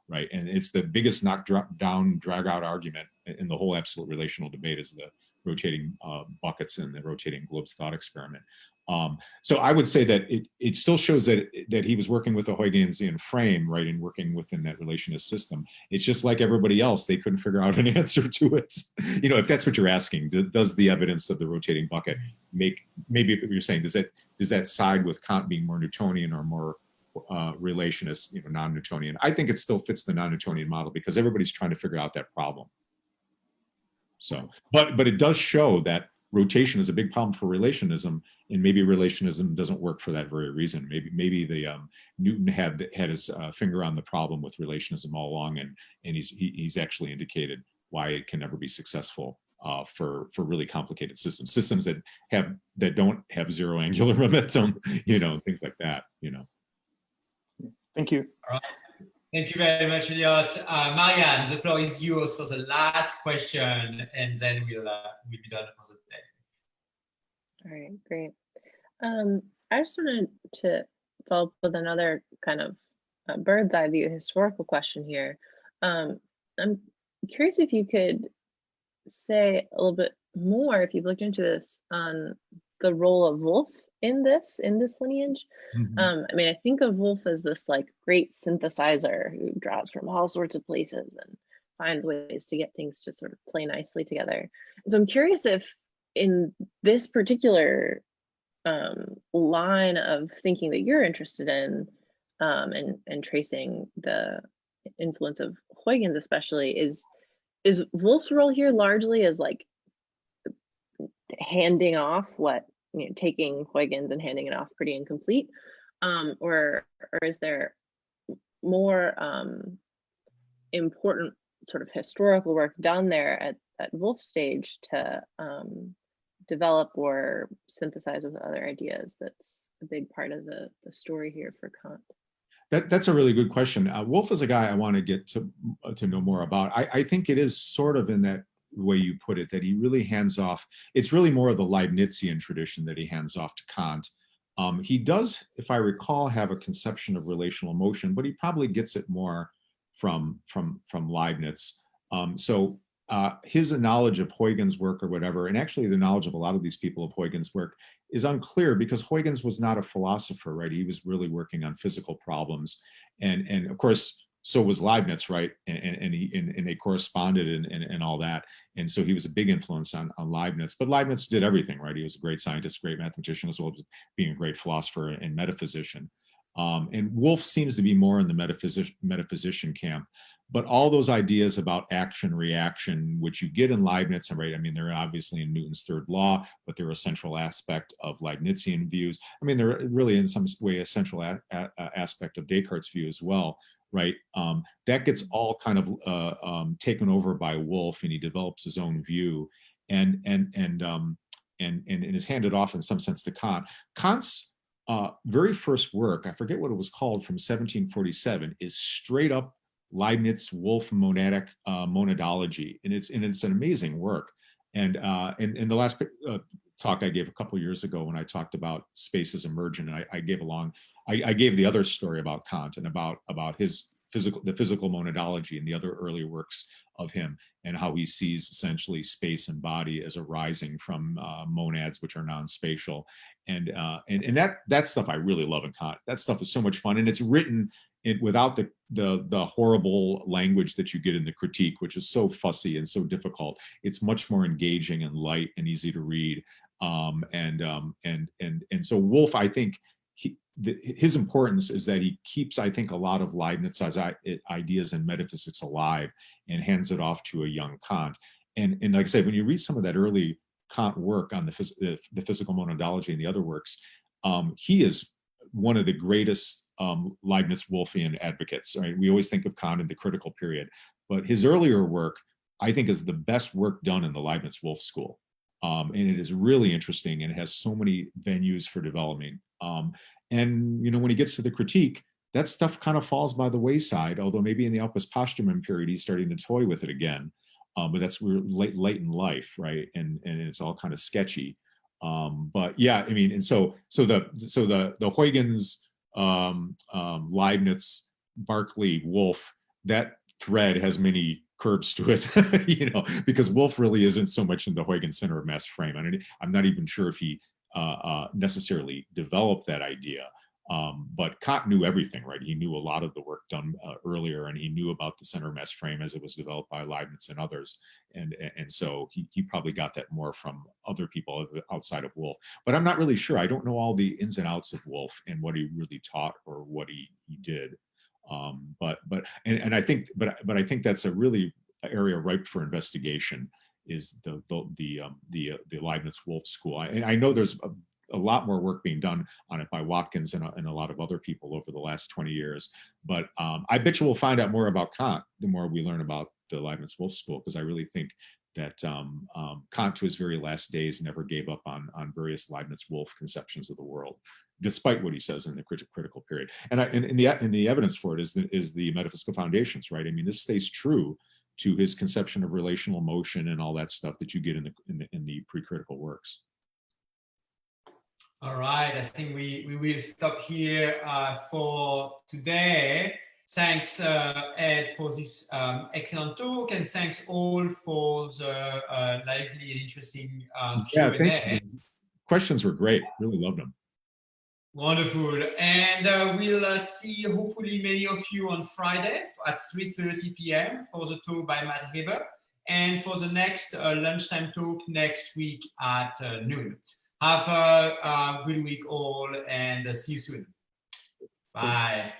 Speaker 2: right? And it's the biggest knock-down, drag-out argument in the whole absolute relational debate is the rotating buckets and the rotating globes thought experiment. So I would say that it still shows that he was working with a Huygensian frame, right, and working within that relationist system. It's just like everybody else, they couldn't figure out an answer to it. You know, if that's what you're asking, does the evidence of the rotating bucket maybe what you're saying, does that side with Kant being more Newtonian or more relationist, you know, non-Newtonian? I think it still fits the non-Newtonian model because everybody's trying to figure out that problem. So, but it does show that rotation is a big problem for relationism, and maybe relationism doesn't work for that very reason. Maybe the Newton had his finger on the problem with relationism all along, and he's actually indicated why it can never be successful for really complicated systems that don't have zero angular momentum, you know, things like that, you know.
Speaker 5: Thank you.
Speaker 1: All right. Thank you very much, Elliot. Marianne, the floor is yours for the last question, and then we'll be done for the day.
Speaker 4: All right, great. I just wanted to follow up with another kind of bird's eye view historical question here. I'm curious if you could say a little bit more, if you've looked into this, on the role of Wolff in this lineage. I mean, I think of Wolff as this like great synthesizer who draws from all sorts of places and finds ways to get things to sort of play nicely together. And so I'm curious if in this particular line of thinking that you're interested in and tracing the influence of Huygens especially, is Wolff's role here largely as like handing off what, you know, taking Huygens and handing it off pretty incomplete, or is there more important sort of historical work done there at Wolff's stage to develop or synthesize with other ideas that's a big part of the story here for Kant?
Speaker 2: That's a really good question. Wolff is a guy I want to get to know more about. I think it is sort of in that way you put it, that he really hands off. It's really more of the Leibnizian tradition that he hands off to Kant. He does, if I recall, have a conception of relational motion, but he probably gets it more from Leibniz. So his knowledge of Huygens' work or whatever, and actually the knowledge of a lot of these people of Huygens' work, is unclear because Huygens was not a philosopher, right? He was really working on physical problems, and of course, so was Leibniz, right? And they corresponded and all that. And so he was a big influence on Leibniz. But Leibniz did everything, right? He was a great scientist, great mathematician, as well as being a great philosopher and metaphysician. And Wolff seems to be more in the metaphysician camp. But all those ideas about action, reaction, which you get in Leibniz, right? I mean, they're obviously in Newton's third law, but they're a central aspect of Leibnizian views. I mean, they're really in some way a central aspect of Descartes' view as well, right? That gets all kind of taken over by Wolff, and he develops his own view, and is handed off in some sense to Kant. Kant's very first work, I forget what it was called, from 1747, is straight up Leibniz-Wolff monadology, and it's an amazing work. And in the last talk I gave a couple of years ago, when I talked about space as emergent, and I gave the other story about Kant and about his the physical monadology and the other early works of him, and how he sees essentially space and body as arising from monads, which are non-spatial, and that stuff I really love in Kant. That stuff is so much fun, and it's written without the horrible language that you get in the Critique, which is so fussy and so difficult. It's much more engaging and light and easy to read. And so Wolff, I think his importance is that he keeps, I think, a lot of Leibniz's ideas and metaphysics alive and hands it off to a young Kant. And like I said, when you read some of that early Kant work on the physical monadology and the other works, he is one of the greatest Leibniz-Wolffian advocates. Right? We always think of Kant in the critical period, but his earlier work, I think, is the best work done in the Leibniz-Wolff school. And it is really interesting, and it has so many venues for development. And when he gets to the Critique, that stuff kind of falls by the wayside, although maybe in the Opus Postumum period, he's starting to toy with it again. But that's late in life, right? And it's all kind of sketchy. But yeah, I mean, and so the Huygens, Leibniz, Berkeley, Wolff, that thread has many curves to it, because Wolff really isn't so much in the Huygens center of mass frame. And I'm not even sure if he necessarily developed that idea. But Kant knew everything, right? He knew a lot of the work done earlier, and he knew about the center of mass frame as it was developed by Leibniz and others. And so he probably got that more from other people outside of Wolff. But I'm not really sure. I don't know all the ins and outs of Wolff and what he really taught or what he did. I think that's a really area ripe for investigation, is the Leibniz-Wolff school. I know there's a lot more work being done on it by Watkins and a lot of other people over the last 20 years. But I bet you we'll find out more about Kant the more we learn about the Leibniz-Wolff school, because I really think that Kant, to his very last days, never gave up on various Leibniz-Wolff conceptions of the world, despite what he says in the critical period. And the evidence for it is the metaphysical foundations, right? I mean, this stays true to his conception of relational motion and all that stuff that you get in the pre-critical works.
Speaker 1: All right, I think we will stop here for today. Thanks, Ed, for this excellent talk, and thanks all for the lively and interesting Q&A.
Speaker 2: Thank you. Questions were great. Really loved them.
Speaker 1: Wonderful. And we'll see hopefully many of you on Friday at 3:30 p.m. for the talk by Matt Haber, and for the next lunchtime talk next week at noon. Have a good week all, and see you soon. Bye.